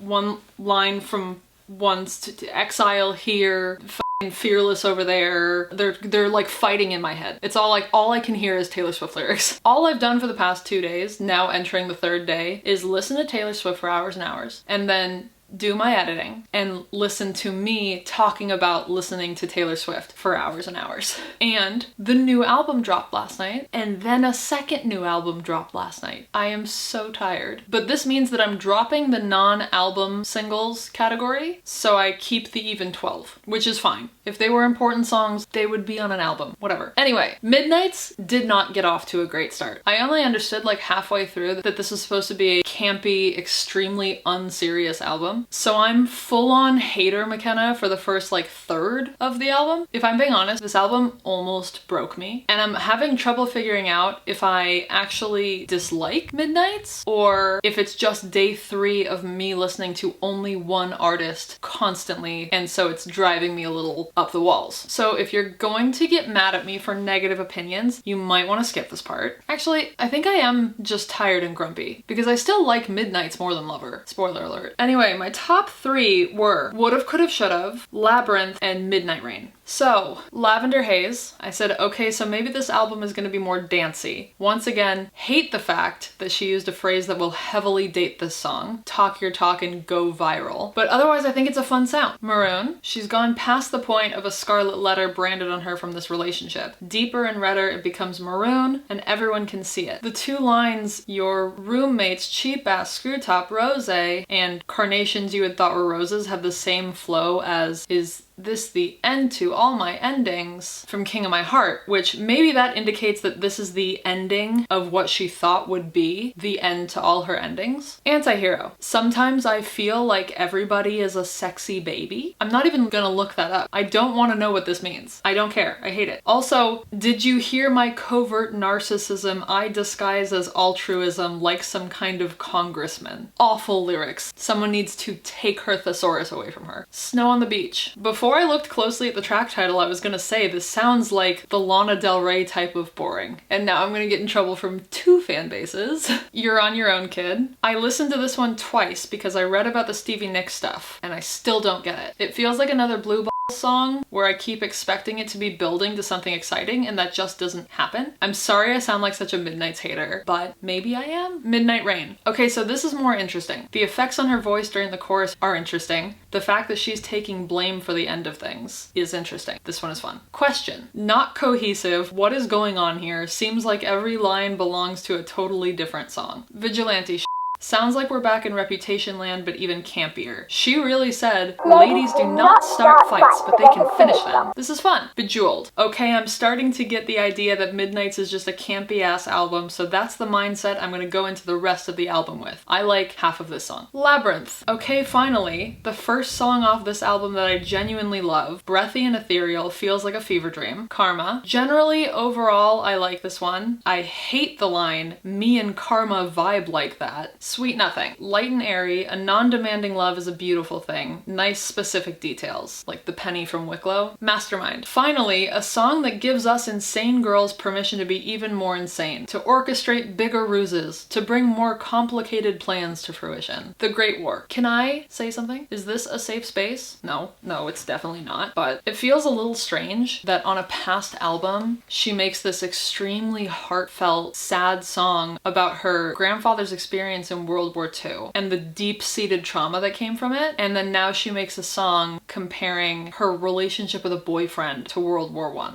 One line from Once to Exile here, f***ing Fearless over there. They're like fighting in my head. It's all like, all I can hear is Taylor Swift lyrics. All I've done for the past 2 days, now entering the 3rd day, is listen to Taylor Swift for hours and hours, and then do my editing and listen to me talking about listening to Taylor Swift for hours and hours. And the new album dropped last night, and then a second new album dropped last night. I am so tired. But this means that I'm dropping the non-album singles category, so I keep the even 12, which is fine. If they were important songs, they would be on an album, whatever. Anyway, Midnights did not get off to a great start. I only understood like halfway through that this was supposed to be a campy, extremely unserious album. So I'm full-on hater McKenna for the first like 1/3 of the album. If I'm being honest, this album almost broke me, and I'm having trouble figuring out if I actually dislike Midnights or if it's just day 3 of me listening to only one artist constantly, and so it's driving me a little up the walls. So if you're going to get mad at me for negative opinions, you might want to skip this part. Actually, I think I am just tired and grumpy because I still like Midnights more than Lover. Spoiler alert. Anyway, my top 3 were Would've, Could've, Should've, Labyrinth, and Midnight Rain. So, Lavender Haze, I said, okay, so maybe this album is going to be more dancey. Once again, hate the fact that she used a phrase that will heavily date this song. Talk your talk and go viral. But otherwise, I think it's a fun sound. Maroon, she's gone past the point of a scarlet letter branded on her from this relationship. Deeper and redder, it becomes maroon, and everyone can see it. The 2 lines, your roommate's cheap-ass screw-top rose and carnations you had thought were roses, have the same flow as is this the end to all my endings from King of My Heart, which maybe that indicates that this is the ending of what she thought would be the end to all her endings. Antihero. Sometimes I feel like everybody is a sexy baby. I'm not even gonna look that up. I don't want to know what this means. I don't care. I hate it. Also, did you hear my covert narcissism I disguise as altruism like some kind of congressman? Awful lyrics. Someone needs to take her thesaurus away from her. Snow on the Beach. Before Before I looked closely at the track title, I was gonna say this sounds like the Lana Del Rey type of boring. And now I'm gonna get in trouble from 2 fan bases. You're on your own, kid. I listened to this one twice because I read about the Stevie Nicks stuff and I still don't get it. It feels like another Blue song where I keep expecting it to be building to something exciting and that just doesn't happen. I'm sorry I sound like such a Midnight's hater, but maybe I am. Midnight Rain. Okay, so this is more interesting. The effects on her voice during the chorus are interesting. The fact that she's taking blame for the end of things is interesting. This one is fun. Question. Not cohesive. What is going on here? Seems like every line belongs to a totally different song. Vigilante shit. Sounds like we're back in Reputation land, but even campier. She really said, ladies do not start fights, but they can finish them. This is fun. Bejeweled. Okay, I'm starting to get the idea that Midnight's is just a campy ass album, so that's the mindset I'm gonna go into the rest of the album with. I like half of this song. Labyrinth. Okay, finally, the first song off this album that I genuinely love. Breathy and ethereal, feels like a fever dream. Karma. Generally, overall, I like this one. I hate the line, me and Karma vibe like that. Sweet nothing. Light and airy, a non-demanding love is a beautiful thing. Nice specific details, like the penny from Wicklow. Mastermind. Finally, a song that gives us insane girls permission to be even more insane, to orchestrate bigger ruses, to bring more complicated plans to fruition. The Great War. Can I say something? Is this a safe space? No, it's definitely not, but it feels a little strange that on a past album, she makes this extremely heartfelt, sad song about her grandfather's experience in World War II and the deep-seated trauma that came from it, and then now she makes a song comparing her relationship with a boyfriend to World War I.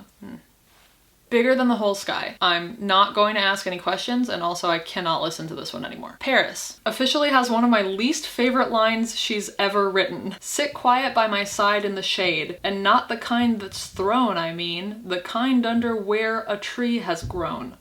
Bigger Than the Whole Sky. I'm not going to ask any questions, and also I cannot listen to this one anymore. Paris. Officially has one of my least favorite lines she's ever written. Sit quiet by my side in the shade, and not the kind that's thrown, I mean, the kind under where a tree has grown.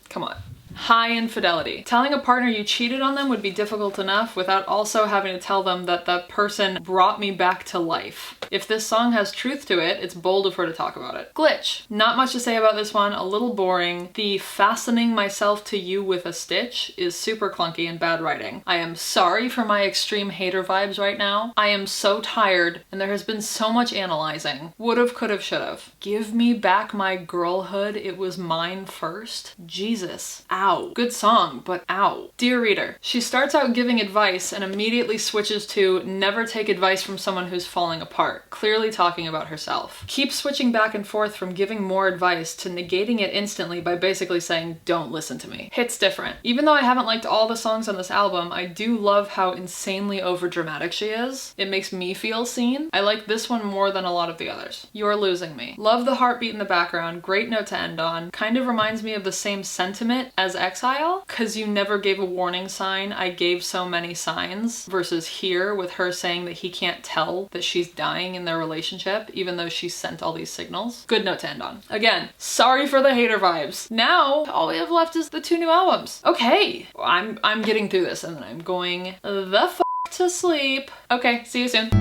Come on. High infidelity. Telling a partner you cheated on them would be difficult enough without also having to tell them that that person brought me back to life. If this song has truth to it, it's bold of her to talk about it. Glitch. Not much to say about this one, a little boring. The fastening myself to you with a stitch is super clunky and bad writing. I am sorry for my extreme hater vibes right now. I am so tired and there has been so much analyzing. Would've, could've, should've. Give me back my girlhood, it was mine first. Jesus. Ow. Good song, but ow. Dear reader, she starts out giving advice and immediately switches to never take advice from someone who's falling apart, clearly talking about herself. Keeps switching back and forth from giving more advice to negating it instantly by basically saying, don't listen to me. Hits different. Even though I haven't liked all the songs on this album, I do love how insanely overdramatic she is. It makes me feel seen. I like this one more than a lot of the others. You're Losing Me. Love the heartbeat in the background, great note to end on. Kind of reminds me of the same sentiment as Exile, cause you never gave a warning sign, I gave so many signs, versus here with her saying that he can't tell that she's dying in their relationship even though she sent all these signals. Good note to end on. Again, sorry for the hater vibes. Now all we have left is the 2 new albums. Okay, I'm getting through this and then I'm going the f to sleep. Okay, see you soon.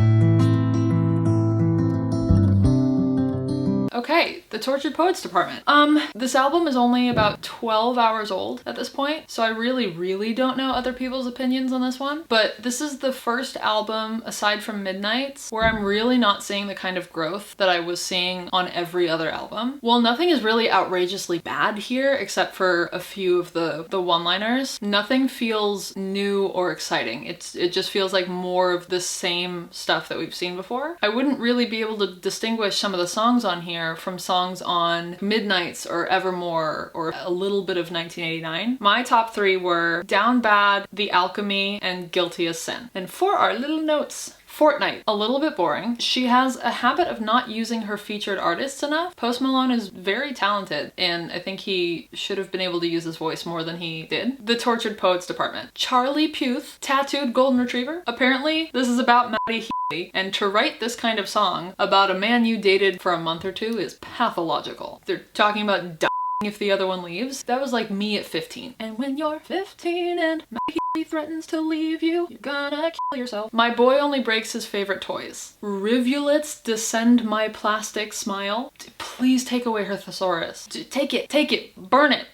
Okay, the Tortured Poets Department. This album is only about 12 hours old at this point, so I really don't know other people's opinions on this one, but this is the first album, aside from Midnight's, where I'm really not seeing the kind of growth that I was seeing on every other album. Well, nothing is really outrageously bad here, except for a few of the one-liners. Nothing feels new or exciting. It just feels like more of the same stuff that we've seen before. I wouldn't really be able to distinguish some of the songs on here from songs on Midnight's or Evermore or a little bit of 1989. My top 3 were Down Bad, The Alchemy, and Guilty as Sin. And for our little notes, Fortnite, a little bit boring. She has a habit of not using her featured artists enough. Post Malone is very talented, and I think he should have been able to use his voice more than he did. The Tortured Poets Department. Charlie Puth, tattooed golden retriever. Apparently, this is about Maddie Healy, and to write this kind of song about a man you dated for a month or 2 is pathological. They're talking about dying if the other one leaves. That was like me at 15. And when you're 15 and Maddie Healy threatens to leave you, you're gonna kill yourself. My boy only breaks his favorite toys. Rivulets descend my plastic smile. Please take away her thesaurus. Take it, burn it.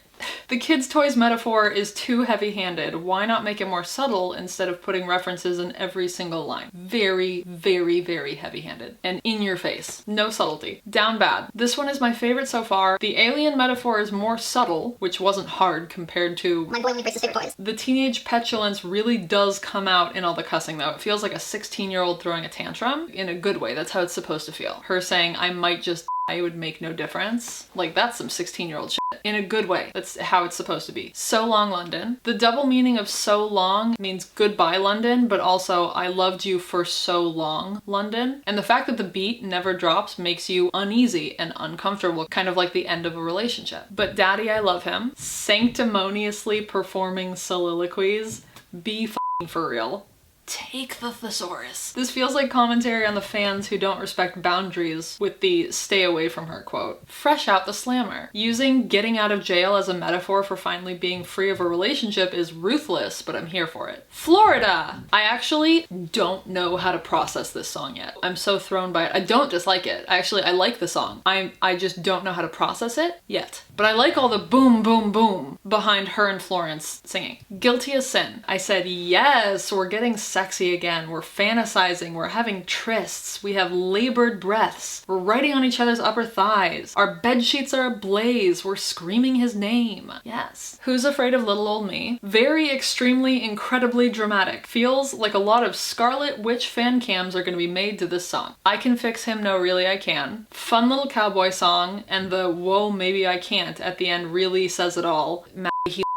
The kids' toys metaphor is too heavy-handed. Why not make it more subtle instead of putting references in every single line? Very, very, very heavy-handed. And in your face. No subtlety. Down bad. This one is my favorite so far. The alien metaphor is more subtle, which wasn't hard compared to my boy breaks his favorite toys. The teenage petulance really does come out in all the cussing though. It feels like a 16-year-old throwing a tantrum in a good way. That's how it's supposed to feel. Her saying, I might just die, would make no difference. Like, that's some 16-year-old shit. In a good way. That's how it's supposed to be. So long, London. The double meaning of so long means goodbye, London, but also I loved you for so long, London. And the fact that the beat never drops makes you uneasy and uncomfortable, kind of like the end of a relationship. But daddy, I love him. Sanctimoniously performing soliloquies. Be f***ing for real. Take the thesaurus. This feels like commentary on the fans who don't respect boundaries with the stay away from her quote. Fresh out the slammer. Using getting out of jail as a metaphor for finally being free of a relationship is ruthless, but I'm here for it. Florida! I actually don't know how to process this song yet. I'm so thrown by it. I don't dislike it. I like the song. I just don't know how to process it yet. But I like all the boom, boom, boom behind her and Florence singing. Guilty as sin. I said, yes, we're getting sexy again. We're fantasizing. We're having trysts. We have labored breaths. We're writing on each other's upper thighs. Our bed sheets are ablaze. We're screaming his name. Yes. Who's Afraid of Little Old Me? Very extremely, incredibly dramatic. Feels like a lot of Scarlet Witch fan cams are going to be made to this song. I Can Fix Him, No Really I Can. Fun little cowboy song, and the whoa maybe I can't at the end really says it all.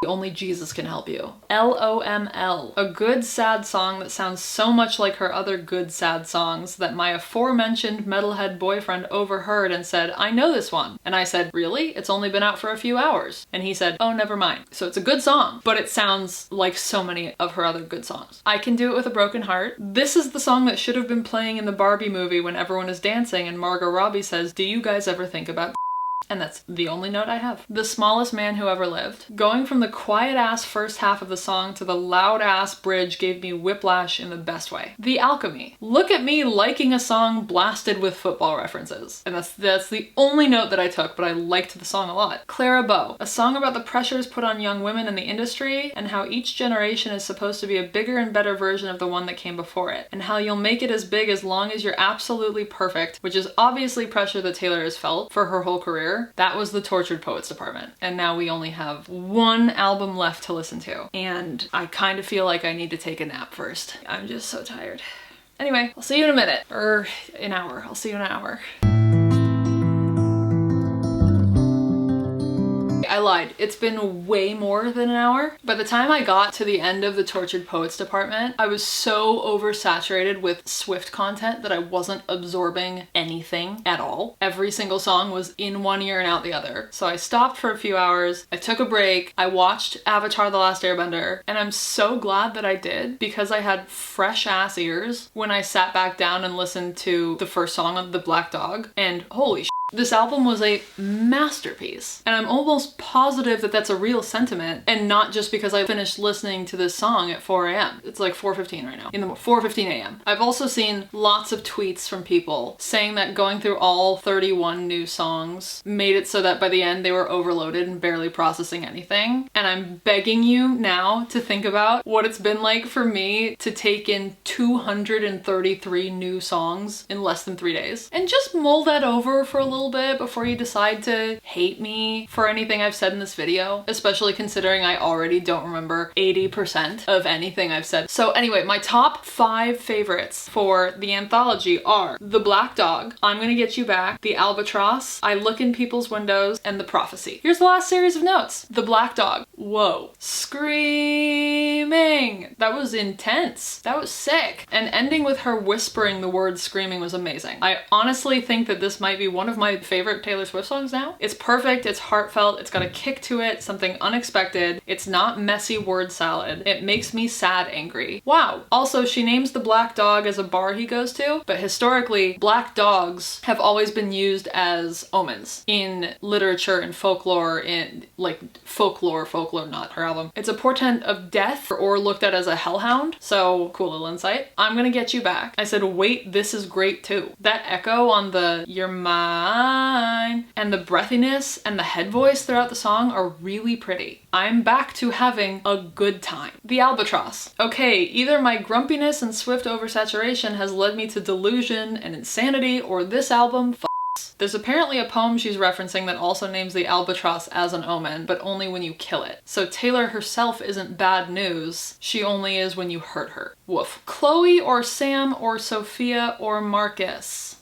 Only Jesus can help you. LOML. A good sad song that sounds so much like her other good sad songs that my aforementioned metalhead boyfriend overheard and said, I know this one. And I said, really? It's only been out for a few hours. And he said, oh, never mind. So it's a good song, but it sounds like so many of her other good songs. I Can Do It With a Broken Heart. This is the song that should have been playing in the Barbie movie when everyone is dancing and Margot Robbie says, do you guys ever think about and that's the only note I have. The Smallest Man Who Ever Lived. Going from the quiet-ass first half of the song to the loud-ass bridge gave me whiplash in the best way. The Alchemy. Look at me liking a song blasted with football references. And that's the only note that I took, but I liked the song a lot. Clara Bow. A song about the pressures put on young women in the industry and how each generation is supposed to be a bigger and better version of the one that came before it. And how you'll make it as big as long as you're absolutely perfect, which is obviously pressure that Taylor has felt for her whole career. That was the Tortured Poets department. And now we only have one album left to listen to. And I kind of feel like I need to take a nap first. I'm just so tired. Anyway, I'll see you in a minute. Or an hour. I'll see you in an hour. I lied. It's been way more than an hour. By the time I got to the end of the Tortured Poets department, I was so oversaturated with Swift content that I wasn't absorbing anything at all. Every single song was in one ear and out the other. So I stopped for a few hours, I took a break, I watched Avatar: The Last Airbender, and I'm so glad that I did because I had fresh ass ears when I sat back down and listened to the first song of The Black Dog, and holy shit. This album was a masterpiece, and I'm almost positive that that's a real sentiment and not just because I finished listening to this song at 4 a.m. It's like 4:15 right now, 4:15 a.m. I've also seen lots of tweets from people saying that going through all 31 new songs made it so that by the end they were overloaded and barely processing anything. And I'm begging you now to think about what it's been like for me to take in 233 new songs in less than 3 days and just mull that over for a little bit before you decide to hate me for anything I've said in this video, especially considering I already don't remember 80% of anything I've said. So anyway, my top 5 favorites for the anthology are The Black Dog, I'm Gonna Get You Back, The Albatross, I Look in People's Windows, and The Prophecy. Here's the last series of notes. The Black Dog. Whoa. Screaming. That was intense. That was sick. And ending with her whispering the word screaming was amazing. I honestly think that this might be one of my favorite Taylor Swift songs now. It's perfect, it's heartfelt, it's got a kick to it, something unexpected. It's not messy word salad. It makes me sad angry. Wow. Also, she names the black dog as a bar he goes to, but historically, black dogs have always been used as omens in literature and folklore, in like folklore, not her album. It's a portent of death or looked at as as a hellhound, so cool little insight. I'm gonna get you back. I said, wait, this is great too. That echo on the "you're mine" and the breathiness and the head voice throughout the song are really pretty. I'm back to having a good time. The albatross. Okay, either my grumpiness and swift oversaturation has led me to delusion and insanity, or this album There's apparently a poem she's referencing that also names the albatross as an omen, but only when you kill it. So Taylor herself isn't bad news, she only is when you hurt her. Woof. Chloe or Sam or Sophia or Marcus.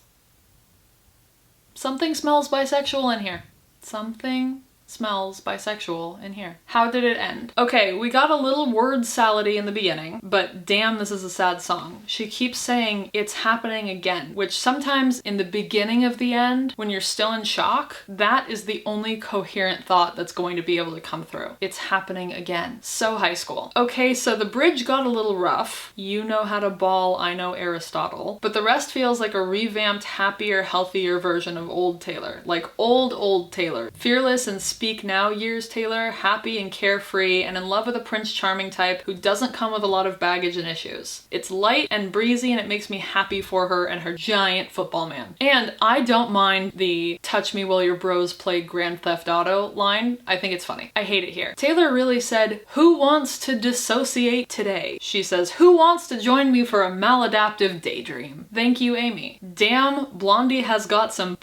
Something smells bisexual in here. Something smells bisexual in here. How did it end? Okay, we got a little word salady in the beginning, but damn, this is a sad song. She keeps saying it's happening again, which sometimes in the beginning of the end, when you're still in shock, that is the only coherent thought that's going to be able to come through. It's happening again. So high school. Okay, so the bridge got a little rough. You know how to bawl, I know Aristotle. But the rest feels like a revamped, happier, healthier version of old Taylor. Like old Taylor. Fearless and speak now years Taylor, happy and carefree and in love with a Prince Charming type who doesn't come with a lot of baggage and issues. It's light and breezy and it makes me happy for her and her giant football man. And I don't mind the touch me while your bros play Grand Theft Auto line. I think it's funny. I hate it here. Taylor really said, who wants to dissociate today? She says, who wants to join me for a maladaptive daydream? Thank you, Amy. Damn, Blondie has got some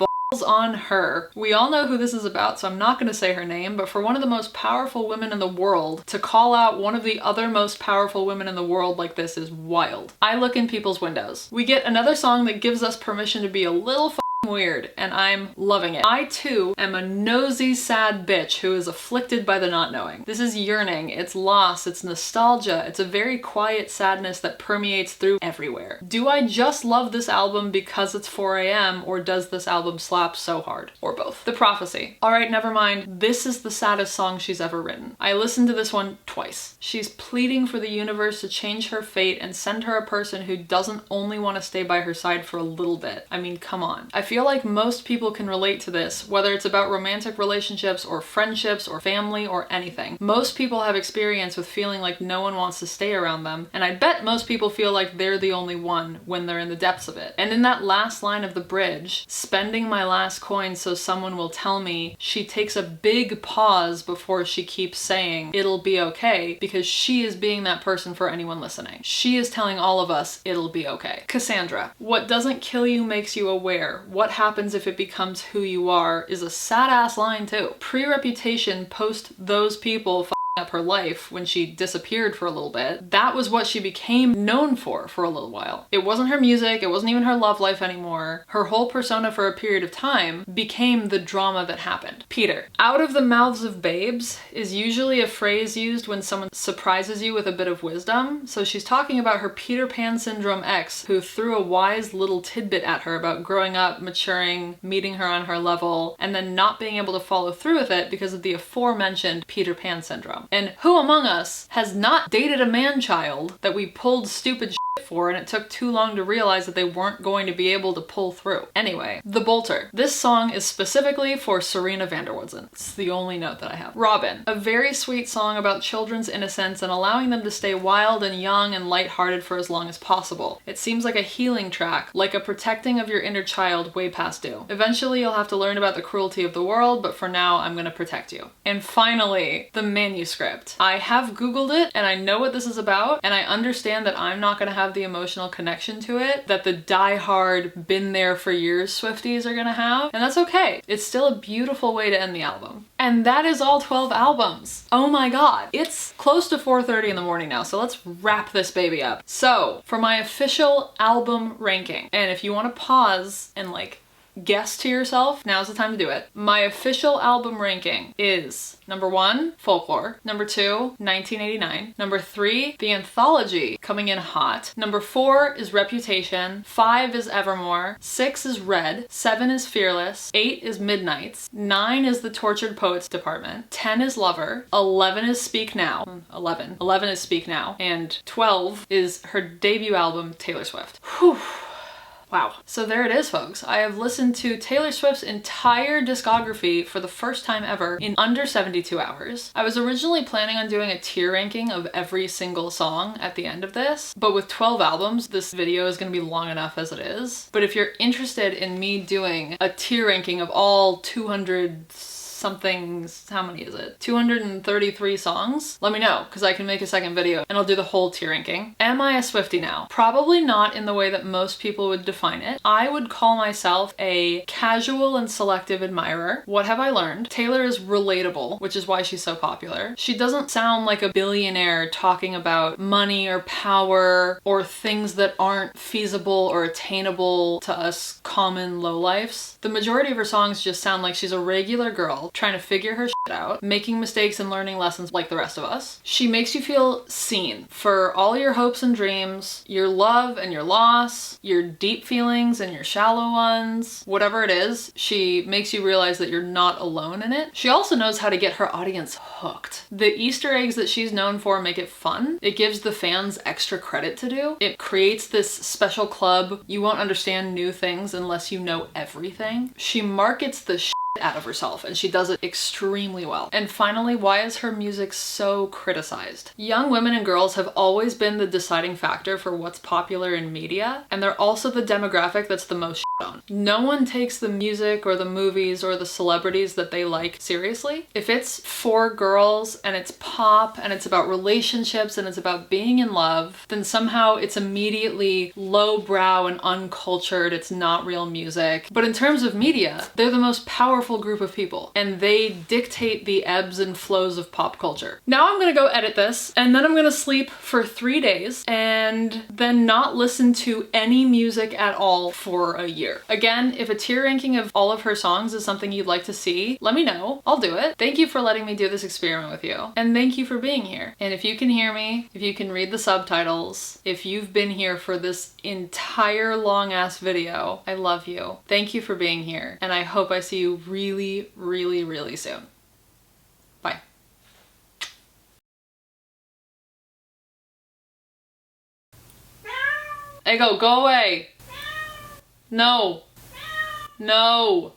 on her. We all know who this is about, so I'm not going to say her name, but for one of the most powerful women in the world to call out one of the other most powerful women in the world like this is wild. I look in people's windows. We get another song that gives us permission to be a little weird, and I'm loving it. I too am a nosy, sad bitch who is afflicted by the not knowing. This is yearning, it's loss, it's nostalgia, it's a very quiet sadness that permeates through everywhere. Do I just love this album because it's 4 a.m. or does this album slap so hard? Or both. The Prophecy. Alright, never mind. This is the saddest song she's ever written. I listened to this one twice. She's pleading for the universe to change her fate and send her a person who doesn't only want to stay by her side for a little bit. I mean, come on. I feel like most people can relate to this, whether it's about romantic relationships or friendships or family or anything. Most people have experience with feeling like no one wants to stay around them, and I bet most people feel like they're the only one when they're in the depths of it. And in that last line of the bridge, spending my last coin so someone will tell me, she takes a big pause before she keeps saying, it'll be okay, because she is being that person for anyone listening. She is telling all of us, it'll be okay. Cassandra. What doesn't kill you makes you aware. What happens if it becomes who you are is a sad ass line too. Pre-Reputation post those people up her life when she disappeared for a little bit. That was what she became known for a little while. It wasn't her music, it wasn't even her love life anymore. Her whole persona for a period of time became the drama that happened. Peter. Out of the mouths of babes is usually a phrase used when someone surprises you with a bit of wisdom. So she's talking about her Peter Pan syndrome ex who threw a wise little tidbit at her about growing up, maturing, meeting her on her level, and then not being able to follow through with it because of the aforementioned Peter Pan syndrome. And who among us has not dated a man-child that we pulled stupid shit for and it took too long to realize that they weren't going to be able to pull through? Anyway, The Bolter. This song is specifically for Serena Vanderwoodsen. It's the only note that I have. Robin. A very sweet song about children's innocence and allowing them to stay wild and young and lighthearted for as long as possible. It seems like a healing track, like a protecting of your inner child way past due. Eventually you'll have to learn about the cruelty of the world, but for now I'm gonna protect you. And finally, the manuscript. I have Googled it and I know what this is about, and I understand that I'm not gonna have the emotional connection to it that the die-hard, been there for years Swifties are gonna have, and that's okay. It's still a beautiful way to end the album. And that is all 12 albums. Oh my god. It's close to 4:30 in the morning now, so let's wrap this baby up. So, for my official album ranking, and if you want to pause and like guess to yourself, now's the time to do it. My official album ranking is number 1, Folklore. Number 2, 1989. Number 3, The Anthology, coming in hot. Number 4 is Reputation. 5 is Evermore. 6 is Red. 7 is Fearless. 8 is Midnights. 9 is The Tortured Poets Department. 10 is Lover. 11 is Speak Now. 11 is Speak Now. And 12 is her debut album, Taylor Swift. Whew. Wow. So there it is, folks. I have listened to Taylor Swift's entire discography for the first time ever in under 72 hours. I was originally planning on doing a tier ranking of every single song at the end of this, but with 12 albums, this video is going to be long enough as it is. But if you're interested in me doing a tier ranking of all 200 something, how many is it? 233 songs? Let me know, because I can make a second video and I'll do the whole tier ranking. Am I a Swiftie now? Probably not in the way that most people would define it. I would call myself a casual and selective admirer. What have I learned? Taylor is relatable, which is why she's so popular. She doesn't sound like a billionaire talking about money or power or things that aren't feasible or attainable to us common lowlifes. The majority of her songs just sound like she's a regular girl trying to figure her shit out, making mistakes and learning lessons like the rest of us. She makes you feel seen for all your hopes and dreams, your love and your loss, your deep feelings and your shallow ones, whatever it is. She makes you realize that you're not alone in it. She also knows how to get her audience hooked. The Easter eggs that she's known for make it fun. It gives the fans extra credit to do. It creates this special club. You won't understand new things unless you know everything. She markets the shit out of herself, and she does it extremely well. And finally, why is her music so criticized? Young women and girls have always been the deciding factor for what's popular in media, and they're also the demographic that's the most shit on. No one takes the music or the movies or the celebrities that they like seriously. If it's for girls and it's pop and it's about relationships and it's about being in love, then somehow it's immediately lowbrow and uncultured. It's not real music. But in terms of media, they're the most powerful group of people, and they dictate the ebbs and flows of pop culture. Now I'm gonna go edit this, and then I'm gonna sleep for 3 days, and then not listen to any music at all for a year. Again, if a tier ranking of all of her songs is something you'd like to see, let me know. I'll do it. Thank you for letting me do this experiment with you, and thank you for being here. And if you can hear me, if you can read the subtitles, if you've been here for this entire long ass video, I love you. Thank you for being here, and I hope I see you really, really, really soon. Bye. Ego, go away. No. No.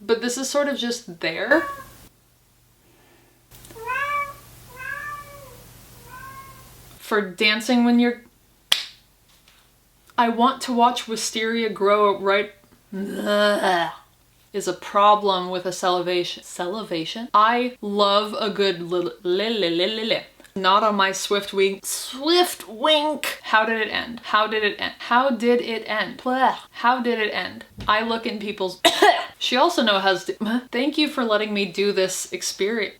But this is sort of just there. For dancing when you're... I want to watch wisteria grow right... is a problem with a salivation. I love a good not on my swift wink. Swift wink! How did it end? How did it end? How did it end? How did it end? I look in people's... She also knows how to... Thank you for letting me do this experience.